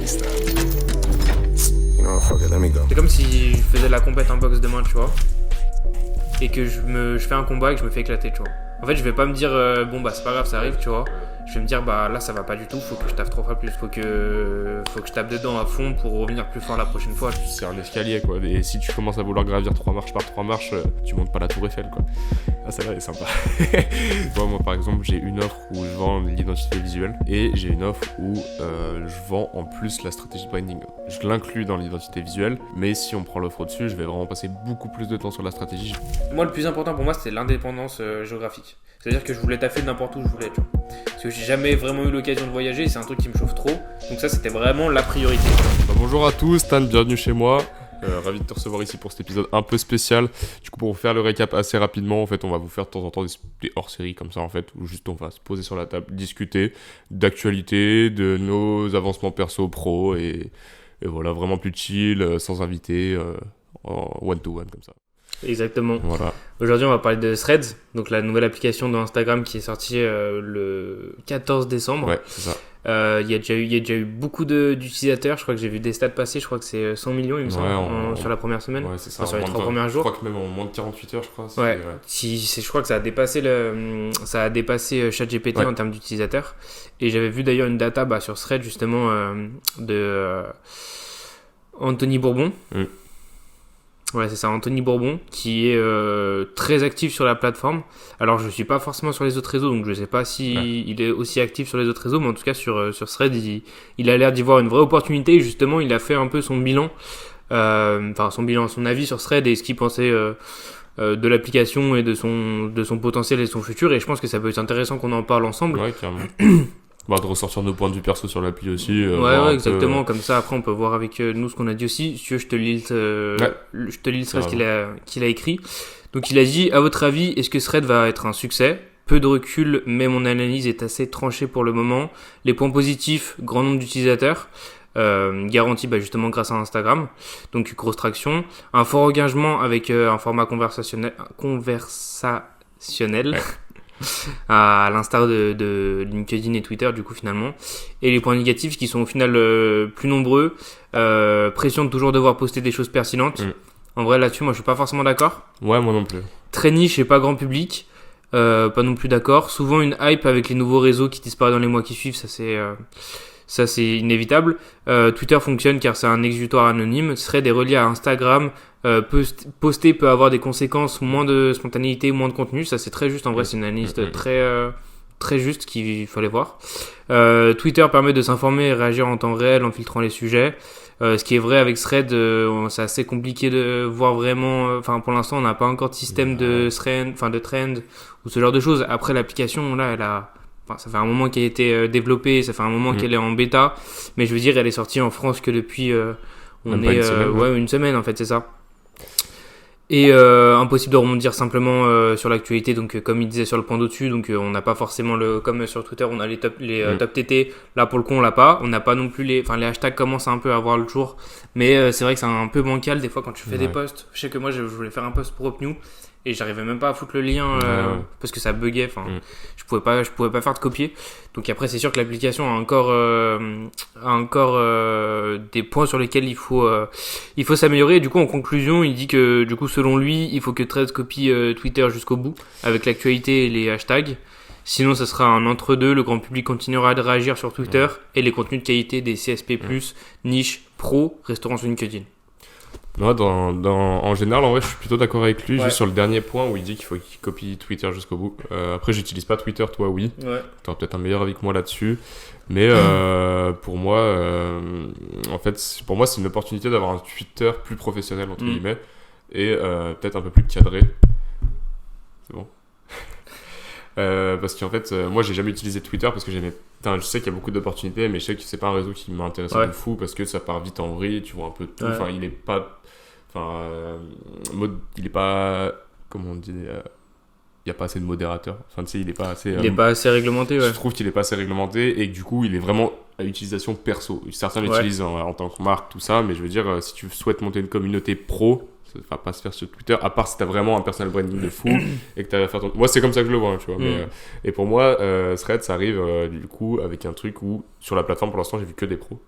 C'est comme si je faisais la compète en boxe demain, tu vois, et que je fais un combat et que je me fais éclater, tu vois. En fait, je vais pas me dire bon bah c'est pas grave, ça arrive, tu vois. Je vais me dire bah là ça va pas du tout, faut que je taffe 3 fois plus, faut que je tape dedans à fond pour revenir plus fort la prochaine fois. C'est un escalier quoi, et si tu commences à vouloir gravir 3 marches par 3 marches, tu montes pas la tour Eiffel quoi. Ah celle-là elle est sympa. Moi par exemple j'ai une offre où je vends l'identité visuelle et j'ai une offre où je vends en plus la stratégie de branding. Je l'inclus dans l'identité visuelle, mais si on prend l'offre au-dessus, je vais vraiment passer beaucoup plus de temps sur la stratégie. Moi le plus important pour moi c'était l'indépendance géographique. C'est-à-dire que je voulais taffer n'importe où je voulais, tu vois. Parce que j'ai jamais vraiment eu l'occasion de voyager et c'est un truc qui me chauffe trop. Donc ça c'était vraiment la priorité. Bonjour à tous, Stan, bienvenue chez moi. Ravi de te recevoir ici pour cet épisode un peu spécial. Du coup pour vous faire le récap assez rapidement, en fait on va vous faire de temps en temps des hors-séries comme ça en fait, où juste on va se poser sur la table, discuter d'actualité, de nos avancements perso pro et voilà, vraiment plus chill, sans invité, en one-to-one comme ça. Exactement. Voilà. Aujourd'hui, on va parler de Threads, donc la nouvelle application d'Instagram qui est sortie le 14 décembre. Ouais, c'est ça. Il y a déjà eu beaucoup d'utilisateurs. Je crois que j'ai vu des stats passer. Je crois que c'est 100 millions, il me semble, sur la première semaine. Ouais, c'est ça. Enfin, sur les 3 premiers jours. Je crois que même en moins de 48 heures, je crois. Ouais. Je crois que ça a dépassé ChatGPT en termes d'utilisateurs. Et j'avais vu d'ailleurs une data sur Threads, justement, de Anthony Bourbon. Ouais, c'est ça, Anthony Bourbon, qui est très actif sur la plateforme. Alors, je suis pas forcément sur les autres réseaux, donc je sais pas si il est aussi actif sur les autres réseaux, mais en tout cas, sur Threads, il a l'air d'y voir une vraie opportunité. Et justement, il a fait un peu son bilan, son avis sur Threads et ce qu'il pensait de l'application et de son potentiel et de son futur. Et je pense que ça peut être intéressant qu'on en parle ensemble. Ouais, carrément. De ressortir nos points de vue perso sur l'appli aussi. Ouais, exactement. Comme ça, après, on peut voir avec nous ce qu'on a dit aussi. Si tu veux, je te lis le Thread qu'il a écrit. Donc, il a dit, à votre avis, est-ce que Thread va être un succès ? Peu de recul, mais mon analyse est assez tranchée pour le moment. Les points positifs, grand nombre d'utilisateurs. Garanti justement grâce à Instagram. Donc, grosse traction. Un fort engagement avec un format conversationnel. Ouais. À l'instar de LinkedIn et Twitter du coup finalement, et les points négatifs qui sont au final plus nombreux, pression de toujours devoir poster des choses pertinentes. En vrai là-dessus moi je suis pas forcément d'accord. Ouais, moi non plus. Très niche et pas grand public, pas non plus d'accord. Souvent une hype avec les nouveaux réseaux qui disparaissent dans les mois qui suivent, ça c'est inévitable. Twitter fonctionne car c'est un exutoire anonyme. Thread est relié à Instagram. Poster peut avoir des conséquences, moins de spontanéité, moins de contenu. Ça c'est très juste. En vrai, c'est une analyse très juste qu'il fallait voir. Twitter permet de s'informer et réagir en temps réel en filtrant les sujets. Ce qui est vrai avec Thread, c'est assez compliqué de voir vraiment. Enfin, pour l'instant, on n'a pas encore de système de trend ou ce genre de choses. Après, l'application là, ça fait un moment qu'elle a été développée, ça fait un moment qu'elle est en bêta, mais je veux dire, elle est sortie en France que depuis une semaine en fait, c'est ça. Et impossible de rebondir simplement sur l'actualité, donc comme il disait sur le point d'au-dessus, donc on n'a pas forcément comme sur Twitter, on a les top TT, là pour le coup on l'a pas, on n'a pas non plus les hashtags commencent un peu à voir le jour, mais c'est vrai que c'est un peu bancal des fois quand tu fais des posts. Je sais que moi je voulais faire un post pour Upnew et j'arrivais même pas à foutre le lien parce que ça buguait, je pouvais pas faire de copier. Donc après c'est sûr que l'application a encore des points sur lesquels il faut s'améliorer. Et du coup en conclusion il dit que du coup selon lui il faut que Threads copie Twitter jusqu'au bout avec l'actualité et les hashtags. Sinon ça sera un entre-deux, le grand public continuera de réagir sur Twitter et les contenus de qualité des CSP+, niche, pro, resteront sur LinkedIn. Non, en général, en vrai, je suis plutôt d'accord avec lui, juste sur le dernier point où il dit qu'il faut qu'il copie Twitter jusqu'au bout. Après, j'utilise pas Twitter, toi, oui. Ouais. T'auras peut-être un meilleur avis que moi là-dessus. Mais pour moi, en fait, pour moi, c'est une opportunité d'avoir un Twitter plus professionnel, entre guillemets, et peut-être un peu plus cadré. C'est bon. Parce qu'en fait, moi, j'ai jamais utilisé Twitter parce que je sais qu'il y a beaucoup d'opportunités, mais je sais que c'est pas un réseau qui m'intéresse de fou parce que ça part vite en vrille, tu vois un peu de tout. Enfin, il est pas. Il est pas. Comment on dit il n'y a pas assez de modérateurs. Enfin, tu sais, il est pas assez. Il est pas assez réglementé, Je trouve qu'il est pas assez réglementé et que du coup, il est vraiment à utilisation perso. Certains l'utilisent en tant que marque, tout ça, mais je veux dire, si tu souhaites monter une communauté pro, ça va pas se faire sur Twitter, à part si t'as vraiment un personal branding de fou et que t'as à faire ton... Moi, c'est comme ça que je le vois, tu vois. Mais, et pour moi, Threads, ça arrive du coup avec un truc où sur la plateforme, pour l'instant, j'ai vu que des pros.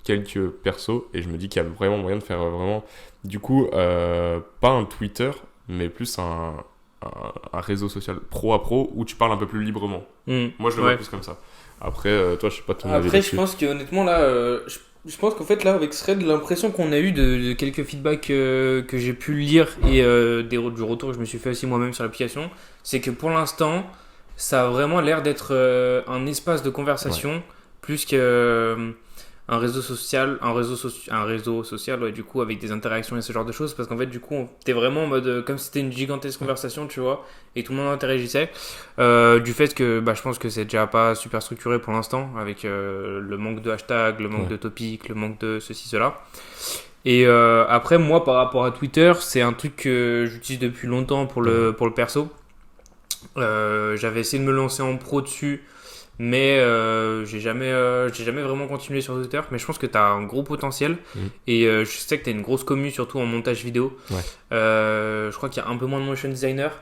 quelques persos et je me dis qu'il y a vraiment moyen de faire vraiment du coup pas un Twitter mais plus un réseau social pro à pro où tu parles un peu plus librement. Moi je le vois plus comme ça. Après toi je sais pas ton avis. Après je pense que honnêtement là je pense qu'en fait là avec Thread l'impression qu'on a eu de quelques feedbacks que j'ai pu lire et du retour que je me suis fait aussi moi-même sur l'application, c'est que pour l'instant ça a vraiment l'air d'être un espace de conversation plus que un réseau social, ouais, du coup avec des interactions et ce genre de choses, parce qu'en fait du coup t'es vraiment en mode comme si c'était une gigantesque conversation, tu vois, et tout le monde interagissait, du fait que je pense que c'est déjà pas super structuré pour l'instant avec le manque de hashtags, le manque de topics, le manque de ceci cela. Et après moi par rapport à Twitter, c'est un truc que j'utilise depuis longtemps pour le perso. J'avais essayé de me lancer en pro dessus, mais j'ai jamais vraiment continué sur Twitter, mais je pense que tu as un gros potentiel et je sais que tu as une grosse commu surtout en montage vidéo. Je crois qu'il y a un peu moins de motion designer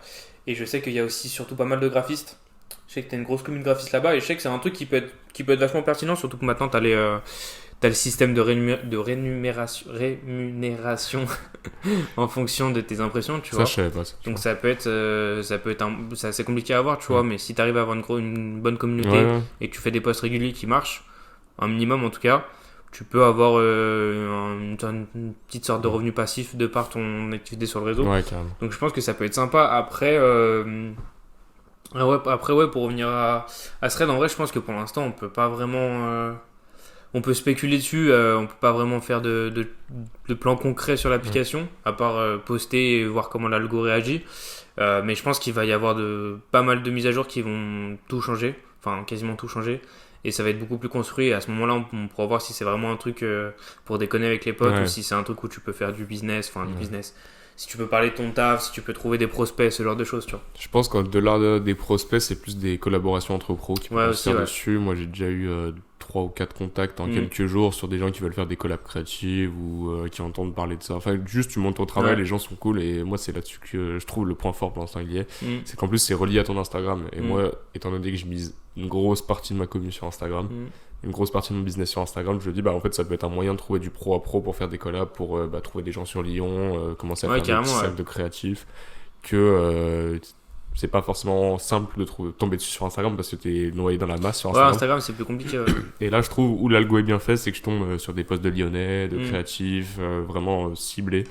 et je sais qu'il y a aussi surtout pas mal de graphistes. Je sais que tu as une grosse commu de graphistes là-bas et je sais que c'est un truc qui peut être vachement pertinent, surtout que maintenant tu as t'as le système de rémunération en fonction de tes impressions, tu vois. Ça, je savais pas. Donc ça peut être c'est assez compliqué à avoir, tu vois, mais si tu arrives à avoir une bonne communauté et que tu fais des posts réguliers qui marchent, un minimum en tout cas, tu peux avoir une petite sorte de revenu passif de par ton activité sur le réseau. Donc je pense que ça peut être sympa. Après, pour revenir à Thread, en vrai, je pense que pour l'instant, on peut pas vraiment... on peut spéculer dessus, on peut pas vraiment faire de plan concret sur l'application, à part poster et voir comment l'algo réagit. Mais je pense qu'il va y avoir pas mal de mises à jour qui vont tout changer, enfin quasiment tout changer. Et ça va être beaucoup plus construit. Et à ce moment-là, on pourra voir si c'est vraiment un truc pour déconner avec les potes ou si c'est un truc où tu peux faire du business, du business. Si tu peux parler de ton taf, si tu peux trouver des prospects, ce genre de choses, tu vois. Je pense qu'au-delà des prospects, c'est plus des collaborations entre pros qui peuvent se faire dessus. Moi, j'ai déjà eu 3 ou 4 contacts en quelques jours sur des gens qui veulent faire des collabs créatives ou qui entendent parler de ça. Enfin, juste tu montes ton travail, les gens sont cool et moi, c'est là-dessus que je trouve le point fort pour l'instant il y est. C'est qu'en plus, c'est relié à ton Instagram. Et moi, étant donné que je mise une grosse partie de ma commu sur Instagram, une grosse partie de mon business sur Instagram, je me dis en fait ça peut être un moyen de trouver du pro à pro pour faire des collabs, pour trouver des gens sur Lyon, commencer à faire des petits cercles de créatifs que c'est pas forcément simple de tomber dessus sur Instagram parce que t'es noyé dans la masse sur Instagram. Instagram c'est plus compliqué. Et là je trouve où l'algo est bien fait, c'est que je tombe sur des posts de Lyonnais, de créatifs, vraiment ciblés.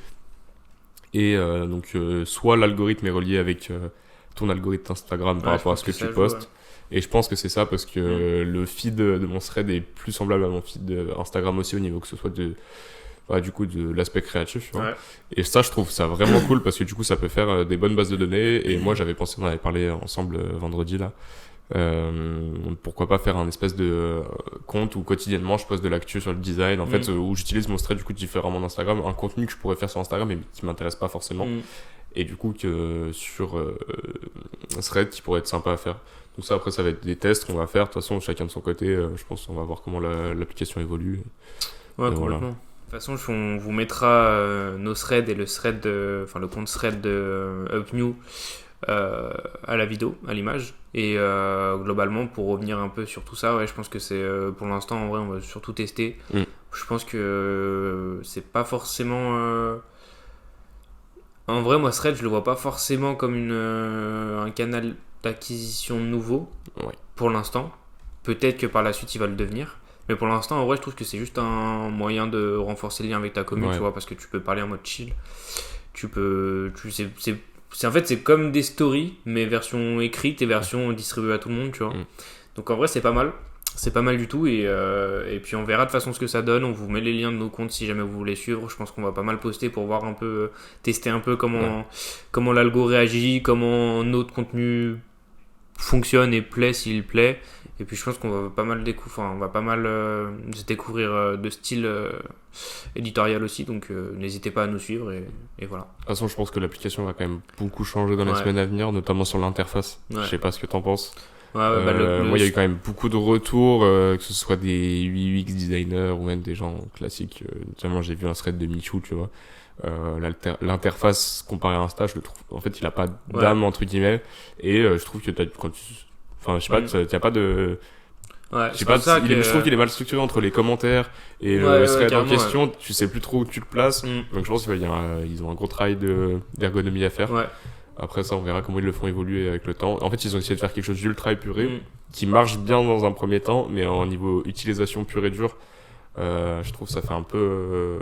Et donc soit l'algorithme est relié avec ton algorithme Instagram par rapport à ce que tu postes. Et je pense que c'est ça parce que le feed de mon thread est plus semblable à mon feed Instagram aussi au niveau que ce soit de l'aspect créatif, tu vois. Et ça je trouve ça vraiment cool parce que du coup ça peut faire des bonnes bases de données et moi j'avais pensé, on avait parlé ensemble vendredi là, pourquoi pas faire un espèce de compte où quotidiennement je poste de l'actu sur le design en fait, où j'utilise mon thread du coup différemment d'Instagram, un contenu que je pourrais faire sur Instagram mais qui m'intéresse pas forcément et du coup que sur thread qui pourrait être sympa à faire. Donc ça après ça va être des tests qu'on va faire, de toute façon chacun de son côté, je pense qu'on va voir comment l'application évolue. Complètement. Voilà. De toute façon, on vous mettra nos threads et le compte thread de UpNew à la vidéo, à l'image. Et globalement, pour revenir un peu sur tout ça, je pense que c'est pour l'instant, en vrai, on va surtout tester. Je pense que c'est pas forcément... En vrai, moi, thread, je le vois pas forcément comme un canal d'acquisition nouveau pour l'instant. Peut-être que par la suite, il va le devenir. Mais pour l'instant, en vrai, je trouve que c'est juste un moyen de renforcer le lien avec ta commune, tu vois, parce que tu peux parler en mode chill. En fait, c'est comme des stories, mais version écrite et version distribuée à tout le monde, tu vois. Donc en vrai, c'est pas mal. C'est pas mal du tout. Et puis on verra de toute façon ce que ça donne. On vous met les liens de nos comptes si jamais vous voulez suivre. Je pense qu'on va pas mal poster pour voir un peu, tester un peu comment l'algo réagit, comment notre contenu fonctionne et plaît s'il plaît. Et puis je pense qu'on va pas mal se découvrir de style éditorial aussi, donc n'hésitez pas à nous suivre et voilà. De toute façon je pense que l'application va quand même beaucoup changer dans les semaines à venir, notamment sur l'interface. Je sais pas ce que t'en penses. Moi il y a eu quand même beaucoup de retours, que ce soit des UX designers ou même des gens classiques, notamment j'ai vu un thread de Michou, tu vois. L'interface comparée à Insta, je le trouve, en fait il a pas d'âme entre guillemets, et je trouve que je sais pas, t'as pas de... Ouais, je trouve qu'il est mal structuré entre les commentaires et le thread en question. Tu sais plus trop où tu le places. Donc je pense qu'ils ont un gros travail d'ergonomie à faire. Après ça, on verra comment ils le font évoluer avec le temps. En fait, ils ont essayé de faire quelque chose d'ultra épuré qui marche bien dans un premier temps, mais au niveau utilisation pure et dure, je trouve que ça fait un peu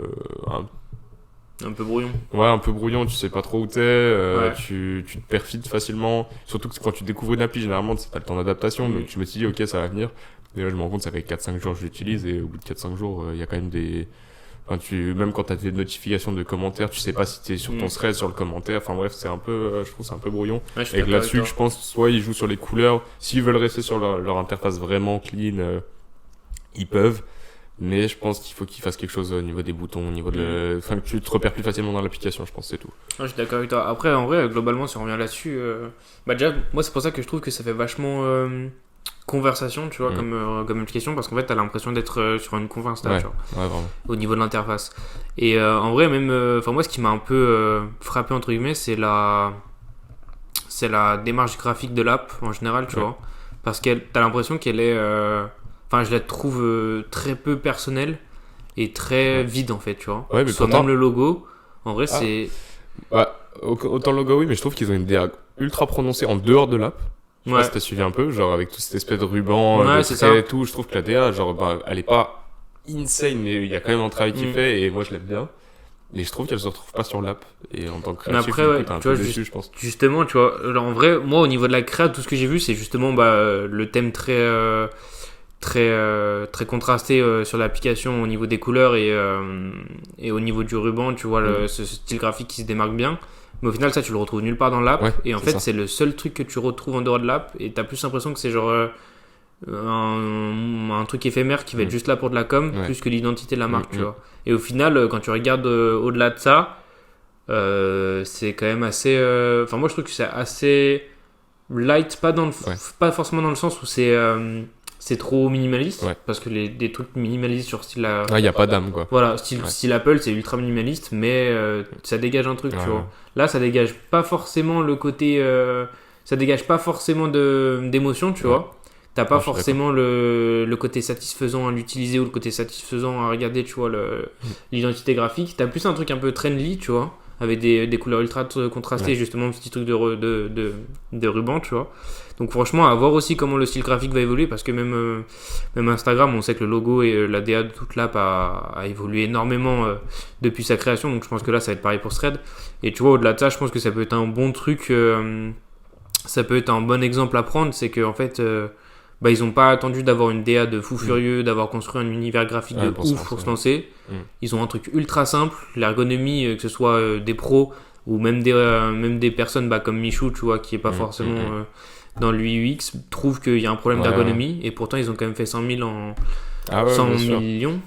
un peu brouillon. Ouais, un peu brouillon, tu sais pas trop où t'es, tu te perfides facilement. Surtout que quand tu découvres une appli, généralement, t'as le temps d'adaptation, donc tu me suis dit, ok, ça va venir. Et là, je me rends compte, ça fait 4-5 jours que je l'utilise, et au bout de 4-5 jours, il y a quand même des... Enfin, même quand t'as des notifications de commentaires, tu sais pas si t'es sur ton thread, sur le commentaire. Enfin bref, c'est un peu, je trouve c'est un peu brouillon. Et là-dessus, je pense, soit ils jouent sur les couleurs, s'ils veulent rester sur leur interface vraiment clean, ils peuvent. Mais je pense qu'il faut qu'ils fassent quelque chose au niveau des boutons, au niveau de enfin, que tu te repères plus facilement dans l'application, je pense, c'est tout. Je suis d'accord avec toi. Après, en vrai, globalement, si on revient là-dessus, déjà, moi, c'est pour ça que je trouve que ça fait vachement conversation, tu vois, comme application, parce qu'en fait, t'as l'impression d'être sur une conf Insta, tu vois, au niveau de l'interface. Et en vrai, même, moi, ce qui m'a un peu frappé, entre guillemets, c'est la démarche graphique de l'app, en général, tu vois, parce que t'as l'impression qu'elle est... je la trouve très peu personnelle et très vide en fait, tu vois. Ouais, mais pourtant... même le logo, en vrai, c'est... autant le logo, oui, mais je trouve qu'ils ont une DA ultra prononcée en dehors de l'app. Je sais pas si t'as suivi un peu, genre avec toute cette espèce de ruban, de traits et tout. Je trouve que la DA, genre, elle est pas insane, mais il y a quand même un travail qui fait et moi je l'aime bien. Mais je trouve qu'elle se retrouve pas sur l'app. Et en tant que créatif, après, t'es un peu déçu, je pense. Justement, tu vois, alors, en vrai, moi au niveau de la créa, tout ce que j'ai vu, c'est justement le thème très contrasté sur l'application au niveau des couleurs et au niveau du ruban, tu vois, ce style graphique qui se démarque bien. Mais au final, ça, tu le retrouves nulle part dans l'app. Et en fait, c'est le seul truc que tu retrouves en dehors de l'app. Et t'as plus l'impression que c'est genre un truc éphémère qui va être juste là pour de la com, plus que l'identité de la marque, tu vois. Et au final, quand tu regardes au-delà de ça, c'est quand même assez... moi, je trouve que c'est assez light, pas forcément dans le sens où c'est trop minimaliste, parce que des trucs minimalistes sur style... il n'y a pas d'âme, quoi. Voilà, style Apple, c'est ultra minimaliste, mais ça dégage un truc, tu vois. Là, ça dégage pas forcément le côté... ça dégage pas forcément d'émotion, tu vois. T'as pas forcément le côté satisfaisant à l'utiliser ou le côté satisfaisant à regarder, tu vois, l'identité graphique. T'as plus un truc un peu trendy, tu vois, avec des couleurs ultra contrastées, justement, un petit truc de ruban, tu vois. Donc franchement, à voir aussi comment le style graphique va évoluer, parce que même Instagram, on sait que le logo et la DA de toute l'app a évolué énormément depuis sa création, donc je pense que là, ça va être pareil pour Thread. Et tu vois, au-delà de ça, je pense que ça peut être un bon truc, ça peut être un bon exemple à prendre, c'est qu'en fait... ils ont pas attendu d'avoir une DA de fou furieux, d'avoir construit un univers graphique de ouf pour se lancer. Ils ont un truc ultra simple, l'ergonomie, que ce soit des pros ou même des personnes comme Michou, tu vois, qui est pas forcément dans l'UX, trouvent qu'il y a un problème d'ergonomie, et pourtant ils ont quand même fait 100 000 en 100 millions.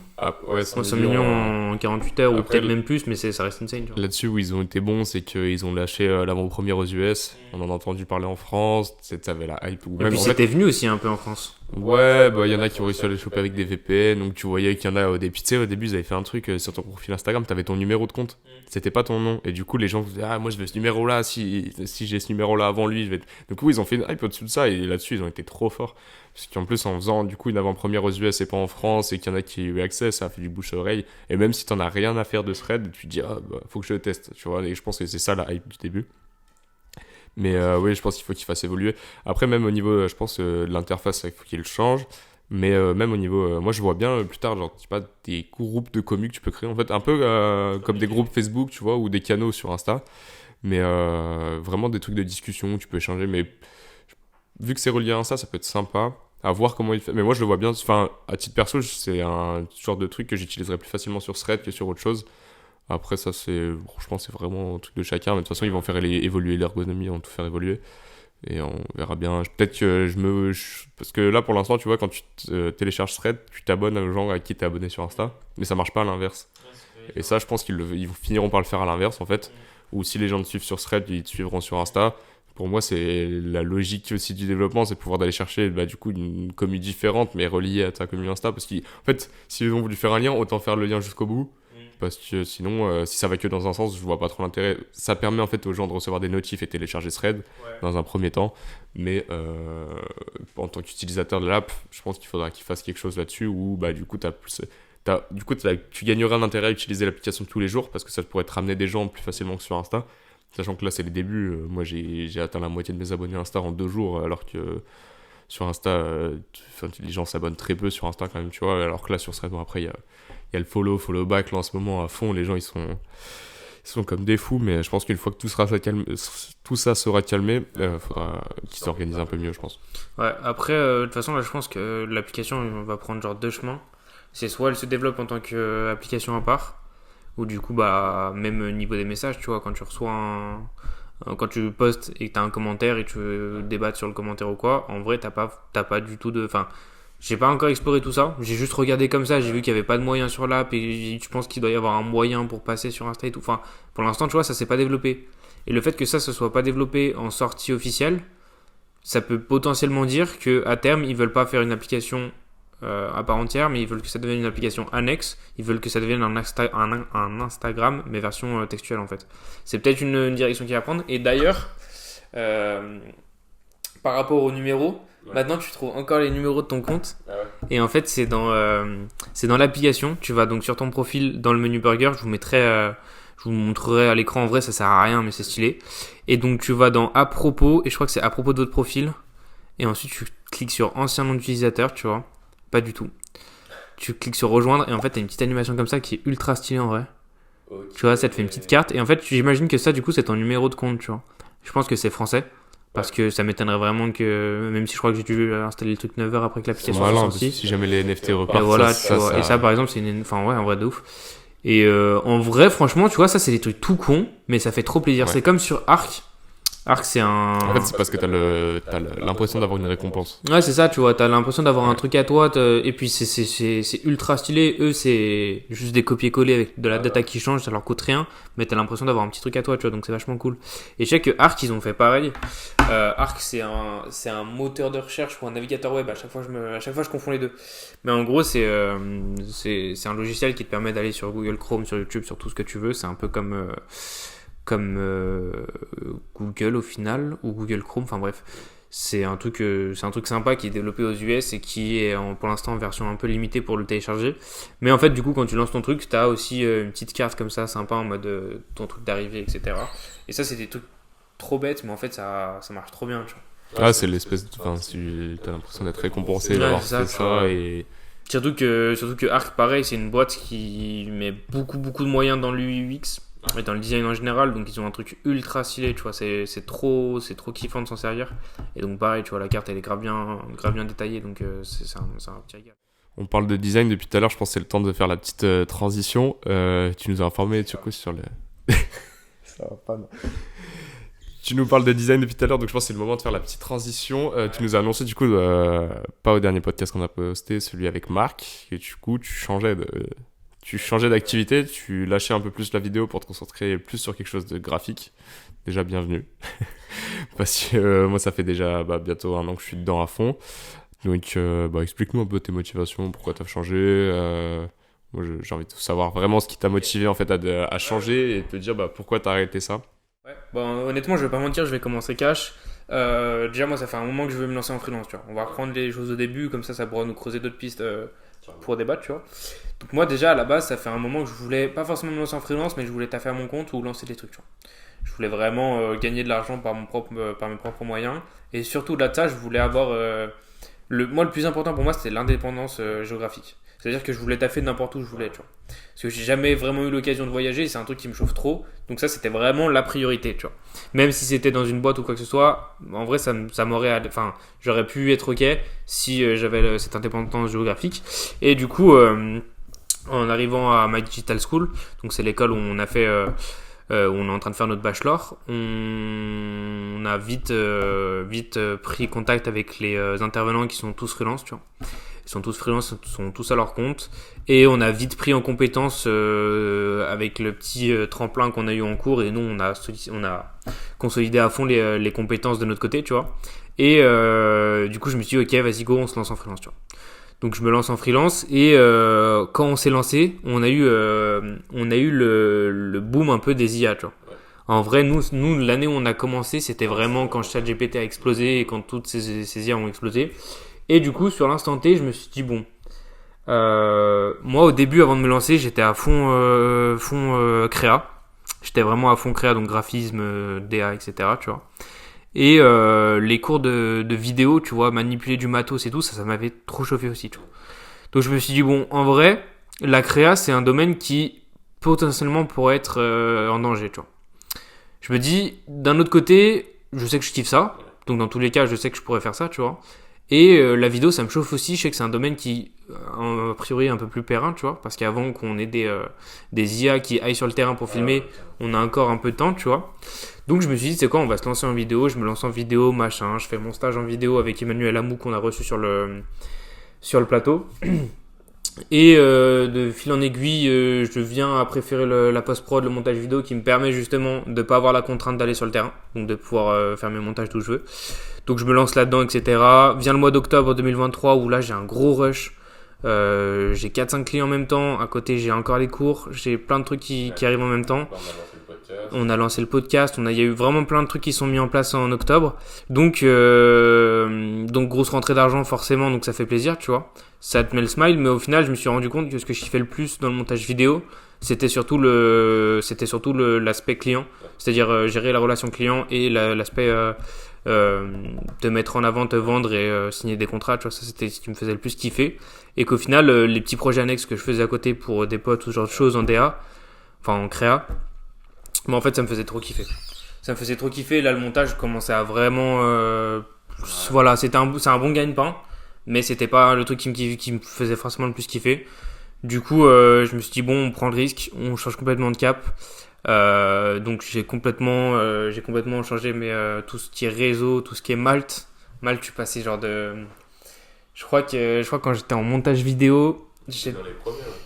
100 millions en 48 heures. Après, ou peut-être même plus, mais ça reste insane. Là-dessus, où ils ont été bons, c'est qu'ils ont lâché l'avant-première aux US. On en a entendu parler en France. Ça avait la hype. Et puis c'était venu aussi un peu en France. Ouais, il y en a qui ont réussi à les choper avec des VPN. Donc tu voyais qu'il y en a au début. Tu sais, au début, ils avaient fait un truc sur ton profil Instagram. T'avais ton numéro de compte. C'était pas ton nom. Et du coup, les gens disaient, moi je veux ce numéro-là. Si j'ai ce numéro-là avant lui, je vais. Du coup, ils ont fait une hype au-dessus de ça. Et là-dessus, ils ont été trop forts. Parce qu'en plus, en faisant du coup une avant-première aux US et pas en France, et qu'il y en a qui ont eu accès, ça a fait du bouche-oreille. Et même si t'en as rien à faire de Thread, tu te dis, faut que je le teste, tu vois. Et je pense que c'est ça la hype du début. Mais oui, je pense qu'il faut qu'il fasse évoluer. Après, même au niveau, je pense, de l'interface, il faut qu'il le change. Mais même au niveau, moi je vois bien plus tard, genre, je sais pas, des groupes de commu que tu peux créer, en fait, un peu comme des groupes Facebook, tu vois, ou des canaux sur Insta. Mais vraiment des trucs de discussion où tu peux échanger. Mais vu que c'est relié à Insta, ça peut être sympa. À voir comment il fait. Mais moi, je le vois bien. Enfin, à titre perso, c'est un genre de truc que j'utiliserais plus facilement sur Thread que sur autre chose. Après, ça, franchement, c'est vraiment un truc de chacun. Mais de toute façon, ils vont faire évoluer l'ergonomie, ils vont tout faire évoluer. Et on verra bien. Peut-être que parce que là, pour l'instant, tu vois, quand tu télécharges Thread, tu t'abonnes aux gens à qui t'es abonné sur Insta. Mais ça marche pas à l'inverse. Et ça, je pense qu'ils finiront par le faire à l'inverse, en fait. Ou si les gens te suivent sur Thread, ils te suivront sur Insta. Pour moi, c'est la logique aussi du développement, c'est de pouvoir d'aller chercher du coup une commu différente, mais reliée à ta commu Insta. Parce qu'en fait, s'ils ont voulu faire un lien, autant faire le lien jusqu'au bout. parce que sinon, si ça va que dans un sens, je vois pas trop l'intérêt. Ça permet en fait aux gens de recevoir des notifs et télécharger Thread dans un premier temps, mais en tant qu'utilisateur de l'app, je pense qu'il faudra qu'ils fassent quelque chose là-dessus où bah, du coup, tu gagneras un intérêt à utiliser l'application tous les jours parce que ça pourrait te ramener des gens plus facilement que sur Insta. Sachant que là, c'est les débuts. Moi, j'ai atteint la moitié de mes abonnés Insta en 2 jours, alors que sur Insta, les gens s'abonnent très peu sur Insta quand même, tu vois. Alors que là, sur Thread, bon, après, il y a le follow back, là, en ce moment, à fond. Les gens, ils sont comme des fous, mais je pense qu'une fois que tout ça sera calmé, faudra qu'ils s'organisent un peu mieux, je pense. Ouais, après, de toute façon, là, je pense que l'application va prendre genre 2 chemins. C'est soit elle se développe en tant qu'application à part, ou du coup, bah, même au niveau des messages, tu vois, quand tu reçois quand tu postes et que t'as un commentaire et tu veux débattre sur le commentaire ou quoi, en vrai, t'as pas du tout de... Enfin, j'ai pas encore exploré tout ça, j'ai juste regardé comme ça, j'ai vu qu'il y avait pas de moyen sur l'app et je pense qu'il doit y avoir un moyen pour passer sur Insta et tout. Enfin, pour l'instant, tu vois, ça s'est pas développé. Et le fait que ça se soit pas développé en sortie officielle, ça peut potentiellement dire que à terme, ils veulent pas faire une application à part entière, mais ils veulent que ça devienne une application annexe. Ils veulent que ça devienne un Instagram, mais version textuelle en fait. C'est peut-être une direction qu'il va prendre. Et d'ailleurs, par rapport aux numéros, maintenant tu trouves encore les numéros de ton compte. Ah ouais. Et en fait, c'est dans l'application. Tu vas donc sur ton profil dans le menu burger. Je vous montrerai à l'écran. En vrai, ça sert à rien, mais c'est stylé. Et donc tu vas dans à propos, et je crois que c'est à propos de votre profil. Et ensuite tu cliques sur ancien nom d'utilisateur, tu vois. Pas du tout. Tu cliques sur rejoindre et en fait t'as une petite animation comme ça qui est ultra stylée en vrai. Okay. Tu vois, ça te fait une petite carte et en fait j'imagine que ça du coup c'est ton numéro de compte, tu vois. Je pense que c'est français parce que ça m'étonnerait vraiment que, même si je crois que j'ai dû installer le truc 9 heures après que l'application soit sortie. Si jamais les NFT repartent. Et voilà, tu vois. Et ça par exemple c'est enfin ouais, en vrai de ouf. Et en vrai franchement tu vois, ça c'est des trucs tout cons mais ça fait trop plaisir. Ouais. C'est comme sur Arc. Arc, c'est un... En fait, c'est parce que t'as l'impression d'avoir une récompense. Ouais, c'est ça, tu vois. T'as l'impression d'avoir un truc à toi. Et puis, c'est ultra stylé. Eux, c'est juste des copier-coller avec de la data qui change. Ça leur coûte rien. Mais t'as l'impression d'avoir un petit truc à toi, tu vois. Donc, c'est vachement cool. Et je sais que Arc, ils ont fait pareil. Arc, c'est un moteur de recherche ou un navigateur web. À chaque fois, je confonds les deux. Mais en gros, c'est un logiciel qui te permet d'aller sur Google Chrome, sur YouTube, sur tout ce que tu veux. C'est un peu comme Google au final, ou Google Chrome, enfin bref, c'est un truc sympa qui est développé aux US et qui est pour l'instant en version un peu limitée pour le télécharger. Mais en fait, du coup, quand tu lances ton truc, t'as aussi une petite carte comme ça, sympa, en mode ton truc d'arrivée, etc. Et ça, c'est des trucs trop bêtes, mais en fait, ça marche trop bien, tu vois. Ah, c'est l'espèce de... Enfin, t'as l'impression d'être récompensé d'avoir fait ça et... Surtout que Arc, pareil, c'est une boîte qui met beaucoup de moyens dans l'UX. Et dans le design en général, donc ils ont un truc ultra stylé, tu vois, c'est trop kiffant de s'en servir. Et donc pareil, tu vois, la carte elle est grave bien détaillée, donc c'est un petit régal. On parle de design depuis tout à l'heure, je pense que c'est le temps de faire la petite transition. Tu nous as informé du coup sur le... Ça va pas, non. Tu nous parles de design depuis tout à l'heure, donc je pense que c'est le moment de faire la petite transition. Tu nous as annoncé du coup, pas au dernier podcast qu'on a posté, celui avec Marc, et du coup tu changeais d'activité, tu lâchais un peu plus la vidéo pour te concentrer plus sur quelque chose de graphique. Déjà, bienvenue. Parce que moi, ça fait déjà bientôt 1 an que je suis dedans à fond. Donc, explique-nous un peu tes motivations, pourquoi tu as changé. Moi, j'ai envie de savoir vraiment ce qui t'a motivé en fait, à changer et te dire pourquoi tu as arrêté ça. Ouais. Bon, honnêtement, je vais pas mentir, je vais commencer cash. Déjà, moi, ça fait un moment que je veux me lancer en freelance. Tu vois. On va reprendre les choses au début, comme ça pourra nous creuser d'autres pistes pour débattre, tu vois. Donc moi déjà à la base ça fait un moment que je voulais pas forcément me lancer en freelance, mais je voulais taffer à mon compte ou lancer des trucs, tu vois. Je voulais vraiment gagner de l'argent par mes propres moyens, et surtout de ça je voulais avoir le plus important pour moi c'était l'indépendance géographique. C'est-à-dire que je voulais taffer n'importe où je voulais, tu vois. Parce que j'ai jamais vraiment eu l'occasion de voyager, c'est un truc qui me chauffe trop. Donc ça, c'était vraiment la priorité, tu vois. Même si c'était dans une boîte ou quoi que ce soit, en vrai, ça m'aurait... Enfin, j'aurais pu être OK si j'avais cette indépendance géographique. Et du coup, en arrivant à My Digital School, donc c'est l'école où on a fait... où on est en train de faire notre bachelor, on a vite pris contact avec les intervenants qui sont tous freelance, tu vois. Ils sont tous freelance, sont tous à leur compte, et on a vite pris en compétence avec le petit tremplin qu'on a eu en cours, et nous on a consolidé à fond les compétences de notre côté, tu vois. Et du coup je me suis dit ok, vas-y go, on se lance en freelance, tu vois. Donc je me lance en freelance et quand on s'est lancé, on a eu le boom un peu des IA, tu vois. En vrai, nous l'année où on a commencé, c'était vraiment quand ChatGPT a explosé et quand toutes ces IA ont explosé. Et du coup, sur l'instant T, je me suis dit bon, moi au début, avant de me lancer, j'étais à fond créa. J'étais vraiment à fond créa, donc graphisme, DA, etc. Tu vois. Et les cours de vidéo, tu vois, manipuler du matos et tout, ça m'avait trop chauffé aussi, tu vois. Donc je me suis dit bon, en vrai, la créa, c'est un domaine qui potentiellement pourrait être en danger, tu vois. Je me dis, d'un autre côté, je sais que je kiffe ça. Donc dans tous les cas, je sais que je pourrais faire ça, tu vois. Et la vidéo, ça me chauffe aussi. Je sais que c'est un domaine qui, a priori, est un peu plus périn, tu vois. Parce qu'avant qu'on ait des IA qui aillent sur le terrain pour filmer, on a encore un peu de temps, tu vois. Donc je me suis dit, c'est quoi, on va se lancer en vidéo. Je me lance en vidéo, machin. Je fais mon stage en vidéo avec Emmanuel Amou qu'on a reçu sur le plateau. Et de fil en aiguille, je viens à préférer la post-prod, le montage vidéo qui me permet justement de pas avoir la contrainte d'aller sur le terrain, donc de pouvoir faire mes montages d'où je veux. Donc je me lance là-dedans, etc. Vient le mois d'octobre 2023 où là j'ai un gros rush. J'ai 4-5 clients en même temps. À côté j'ai encore les cours. J'ai plein de trucs qui arrivent en même temps. On a lancé le podcast. Il y a eu vraiment plein de trucs qui sont mis en place en octobre. Donc grosse rentrée d'argent forcément. Donc ça fait plaisir, tu vois. Ça te met le smile. Mais au final, je me suis rendu compte que ce que je kiffais le plus dans le montage vidéo, c'était surtout l'aspect client. C'est-à-dire gérer la relation client et l'aspect te mettre en avant, te vendre et signer des contrats. Tu vois, ça c'était ce qui me faisait le plus kiffer. Et qu'au final, les petits projets annexes que je faisais à côté pour des potes ou ce genre de choses en DA, enfin en créa, mais en fait ça me faisait trop kiffer. Ça me faisait trop kiffer. Là le montage commençait à vraiment voilà, c'est un bon gagne-pain, mais c'était pas le truc qui me faisait forcément le plus kiffer. Du coup je me suis dit bon, on prend le risque, on change complètement de cap. Donc j'ai complètement changé tout ce qui est réseau, tout ce qui est Malte, je suis passé genre de je crois quand j'étais en montage vidéo,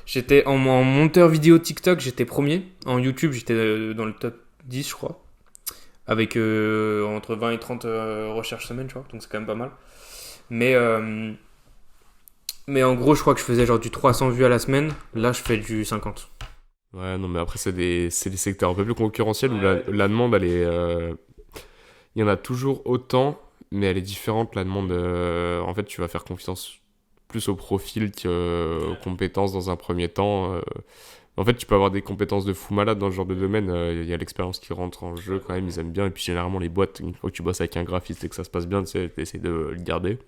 j'étais en monteur vidéo TikTok, j'étais premier. En YouTube, j'étais dans le top 10, je crois. Avec entre 20 et 30 recherches semaine, tu vois. Donc c'est quand même pas mal. Mais en gros, je crois que je faisais genre du 300 vues à la semaine. Là, je fais du 50. Ouais, non, mais après, c'est des secteurs un peu plus concurrentiels où la demande, elle est. Il y en a toujours autant, mais elle est différente. La demande, en fait, tu vas faire confiance plus au profil qu'aux compétences dans un premier temps. En fait, tu peux avoir des compétences de fou malade dans ce genre de domaine. Il y a l'expérience qui rentre en jeu quand même, ils aiment bien. Et puis, généralement, les boîtes, une fois que tu bosses avec un graphiste et que ça se passe bien, tu essaies de le garder.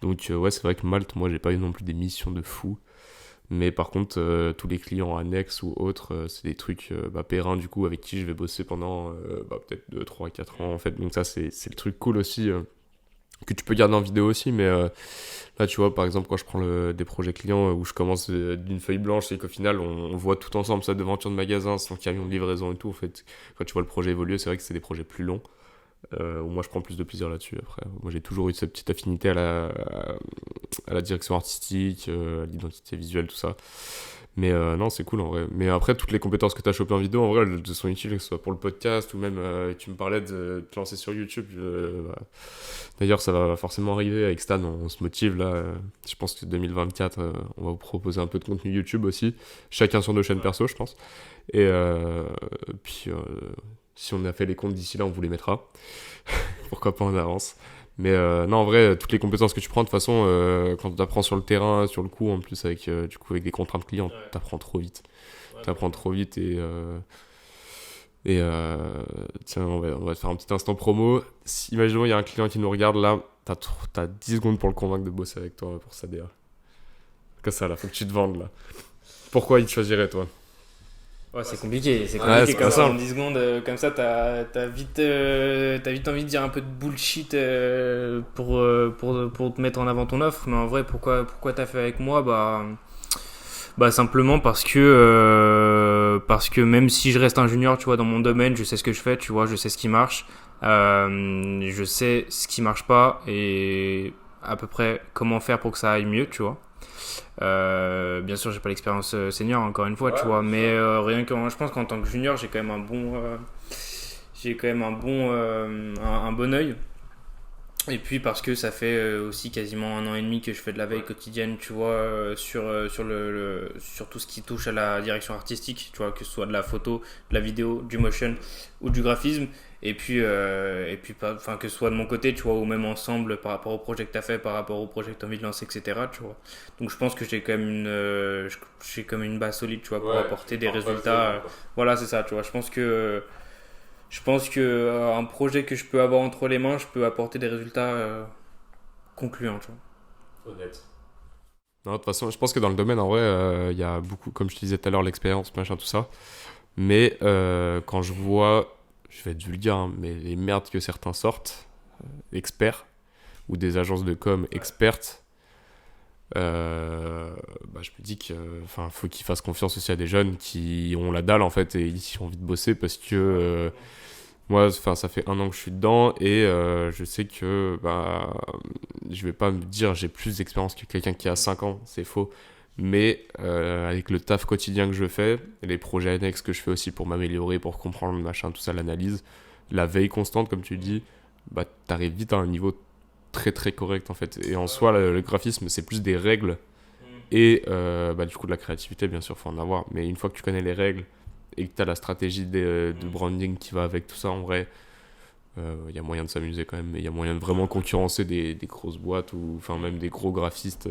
Donc, ouais, c'est vrai que Malte, moi, j'ai pas eu non plus des missions de fou. Mais par contre, tous les clients annexes ou autres, c'est des trucs périns du coup avec qui je vais bosser pendant peut-être 2, 3, 4 ans en fait. Donc ça, c'est le truc cool aussi que tu peux garder en vidéo aussi. Mais là, tu vois, par exemple, quand je prends des projets clients où je commence d'une feuille blanche et qu'au final, on voit tout ensemble, ça, devanture de magasin, son camion de livraison et tout. En fait, quand tu vois le projet évoluer, c'est vrai que c'est des projets plus longs. Où moi je prends plus de plaisir là-dessus. Après, moi j'ai toujours eu cette petite affinité à la direction artistique, à l'identité visuelle, tout ça. Mais non, c'est cool en vrai. Mais après, toutes les compétences que tu as chopées en vidéo, en vrai, elles sont utiles, que ce soit pour le podcast ou même tu me parlais de te lancer sur YouTube. D'ailleurs, ça va forcément arriver avec Stan, on se motive là. Je pense que 2024, on va vous proposer un peu de contenu YouTube aussi. Chacun sur nos chaînes perso, je pense. Et puis. Si on a fait les comptes d'ici là, on vous les mettra. Pourquoi pas en avance. Mais non, en vrai, toutes les compétences que tu prends, de toute façon, quand tu apprends sur le terrain, sur le coup, en plus avec des contraintes clients, tu apprends trop vite. Tu apprends trop vite et tiens, on va te faire un petit instant promo. Imaginons, il y a un client qui nous regarde là, t'as 10 secondes pour le convaincre de bosser avec toi pour sa DA. Comme ça, là, faut que tu te vendes là. Pourquoi il te choisirait, toi ? Ouais, c'est compliqué comme ça en 10 secondes, comme ça t'as vite envie de dire un peu de bullshit pour te mettre en avant ton offre, mais en vrai pourquoi t'as fait avec moi, bah simplement parce que même si je reste un junior, tu vois, dans mon domaine, je sais ce que je fais, tu vois, je sais ce qui marche, je sais ce qui marche pas et à peu près comment faire pour que ça aille mieux, tu vois. Bien sûr j'ai pas l'expérience senior encore une fois, tu vois, mais rien que je pense qu'en tant que junior j'ai quand même un bon œil. Et puis parce que ça fait aussi quasiment 1 an et demi que je fais de la veille quotidienne, tu vois, sur tout ce qui touche à la direction artistique, tu vois, que ce soit de la photo, de la vidéo, du motion ou du graphisme. Enfin, que ce soit de mon côté, tu vois, ou même ensemble par rapport au projet que tu as fait, par rapport au projet que tu as envie de lancer, etc. Tu vois. Donc je pense que j'ai quand même j'ai comme une base solide, tu vois, pour apporter des résultats. Voilà, c'est ça, tu vois. Je pense que un projet que je peux avoir entre les mains, je peux apporter des résultats concluants, tu vois. Honnête. Non, de toute façon, je pense que dans le domaine, en vrai, il y a beaucoup, comme je te disais tout à l'heure, l'expérience, machin, tout ça. Mais quand je vois, je vais être vulgaire, hein, mais les merdes que certains sortent, experts, ou des agences de com expertes, je me dis que, faut qu'ils fassent confiance aussi à des jeunes qui ont la dalle, en fait, et qui ont envie de bosser parce que... moi, ça fait 1 an que je suis dedans et je sais que je vais pas me dire j'ai plus d'expérience que quelqu'un qui a 5 ans, c'est faux. Mais avec le taf quotidien que je fais, les projets annexes que je fais aussi pour m'améliorer, pour comprendre machin, tout ça, l'analyse, la veille constante, comme tu dis, t'arrives vite à un niveau très très correct en fait. Et en soi, le graphisme, c'est plus des règles et du coup de la créativité, bien sûr, faut en avoir. Mais une fois que tu connais les règles, et que tu as la stratégie de branding qui va avec tout ça, en vrai, y a moyen de s'amuser quand même. Il y a moyen de vraiment concurrencer des grosses boîtes ou même des gros graphistes.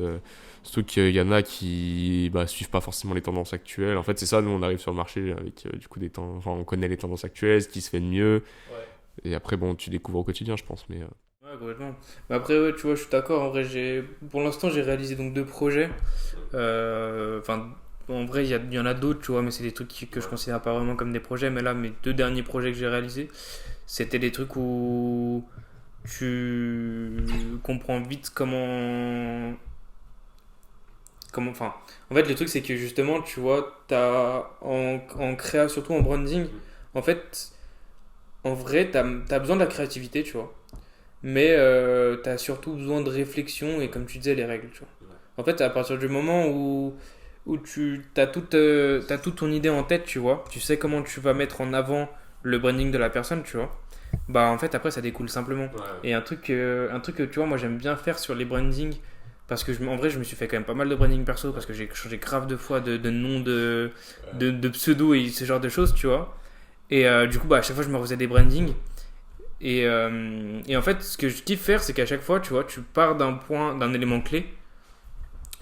Surtout qu'il y en a qui suivent pas forcément les tendances actuelles. En fait, c'est ça, nous on arrive sur le marché avec du coup on connaît les tendances actuelles, ce qui se fait de mieux. Ouais. Et après, tu découvres au quotidien, je pense. Mais, Ouais, complètement. Mais après, ouais, tu vois, je suis d'accord. En vrai, pour l'instant, j'ai réalisé donc 2 projets. En vrai, il y en a d'autres, tu vois, mais c'est des trucs que je considère pas vraiment comme des projets. Mais là, mes 2 derniers projets que j'ai réalisés, c'était des trucs où tu comprends vite enfin, en fait, le truc, c'est que justement, tu vois, en créa, surtout en branding, en fait, en vrai, t'as besoin de la créativité, tu vois. Mais t'as surtout besoin de réflexion et, comme tu disais, les règles, tu vois. En fait, à partir du moment où t'as toute ton idée en tête, tu vois, tu sais comment tu vas mettre en avant le branding de la personne, tu vois, en fait, après, ça découle simplement. Ouais. Et un truc que, tu vois, moi, j'aime bien faire sur les brandings, parce que en vrai, je me suis fait quand même pas mal de branding perso, parce que j'ai changé grave de fois de nom, de pseudo et ce genre de choses, tu vois. Et du coup, à chaque fois, je me refaisais des brandings. Et en fait, ce que je kiffe faire, c'est qu'à chaque fois, tu vois, tu pars d'un élément clé.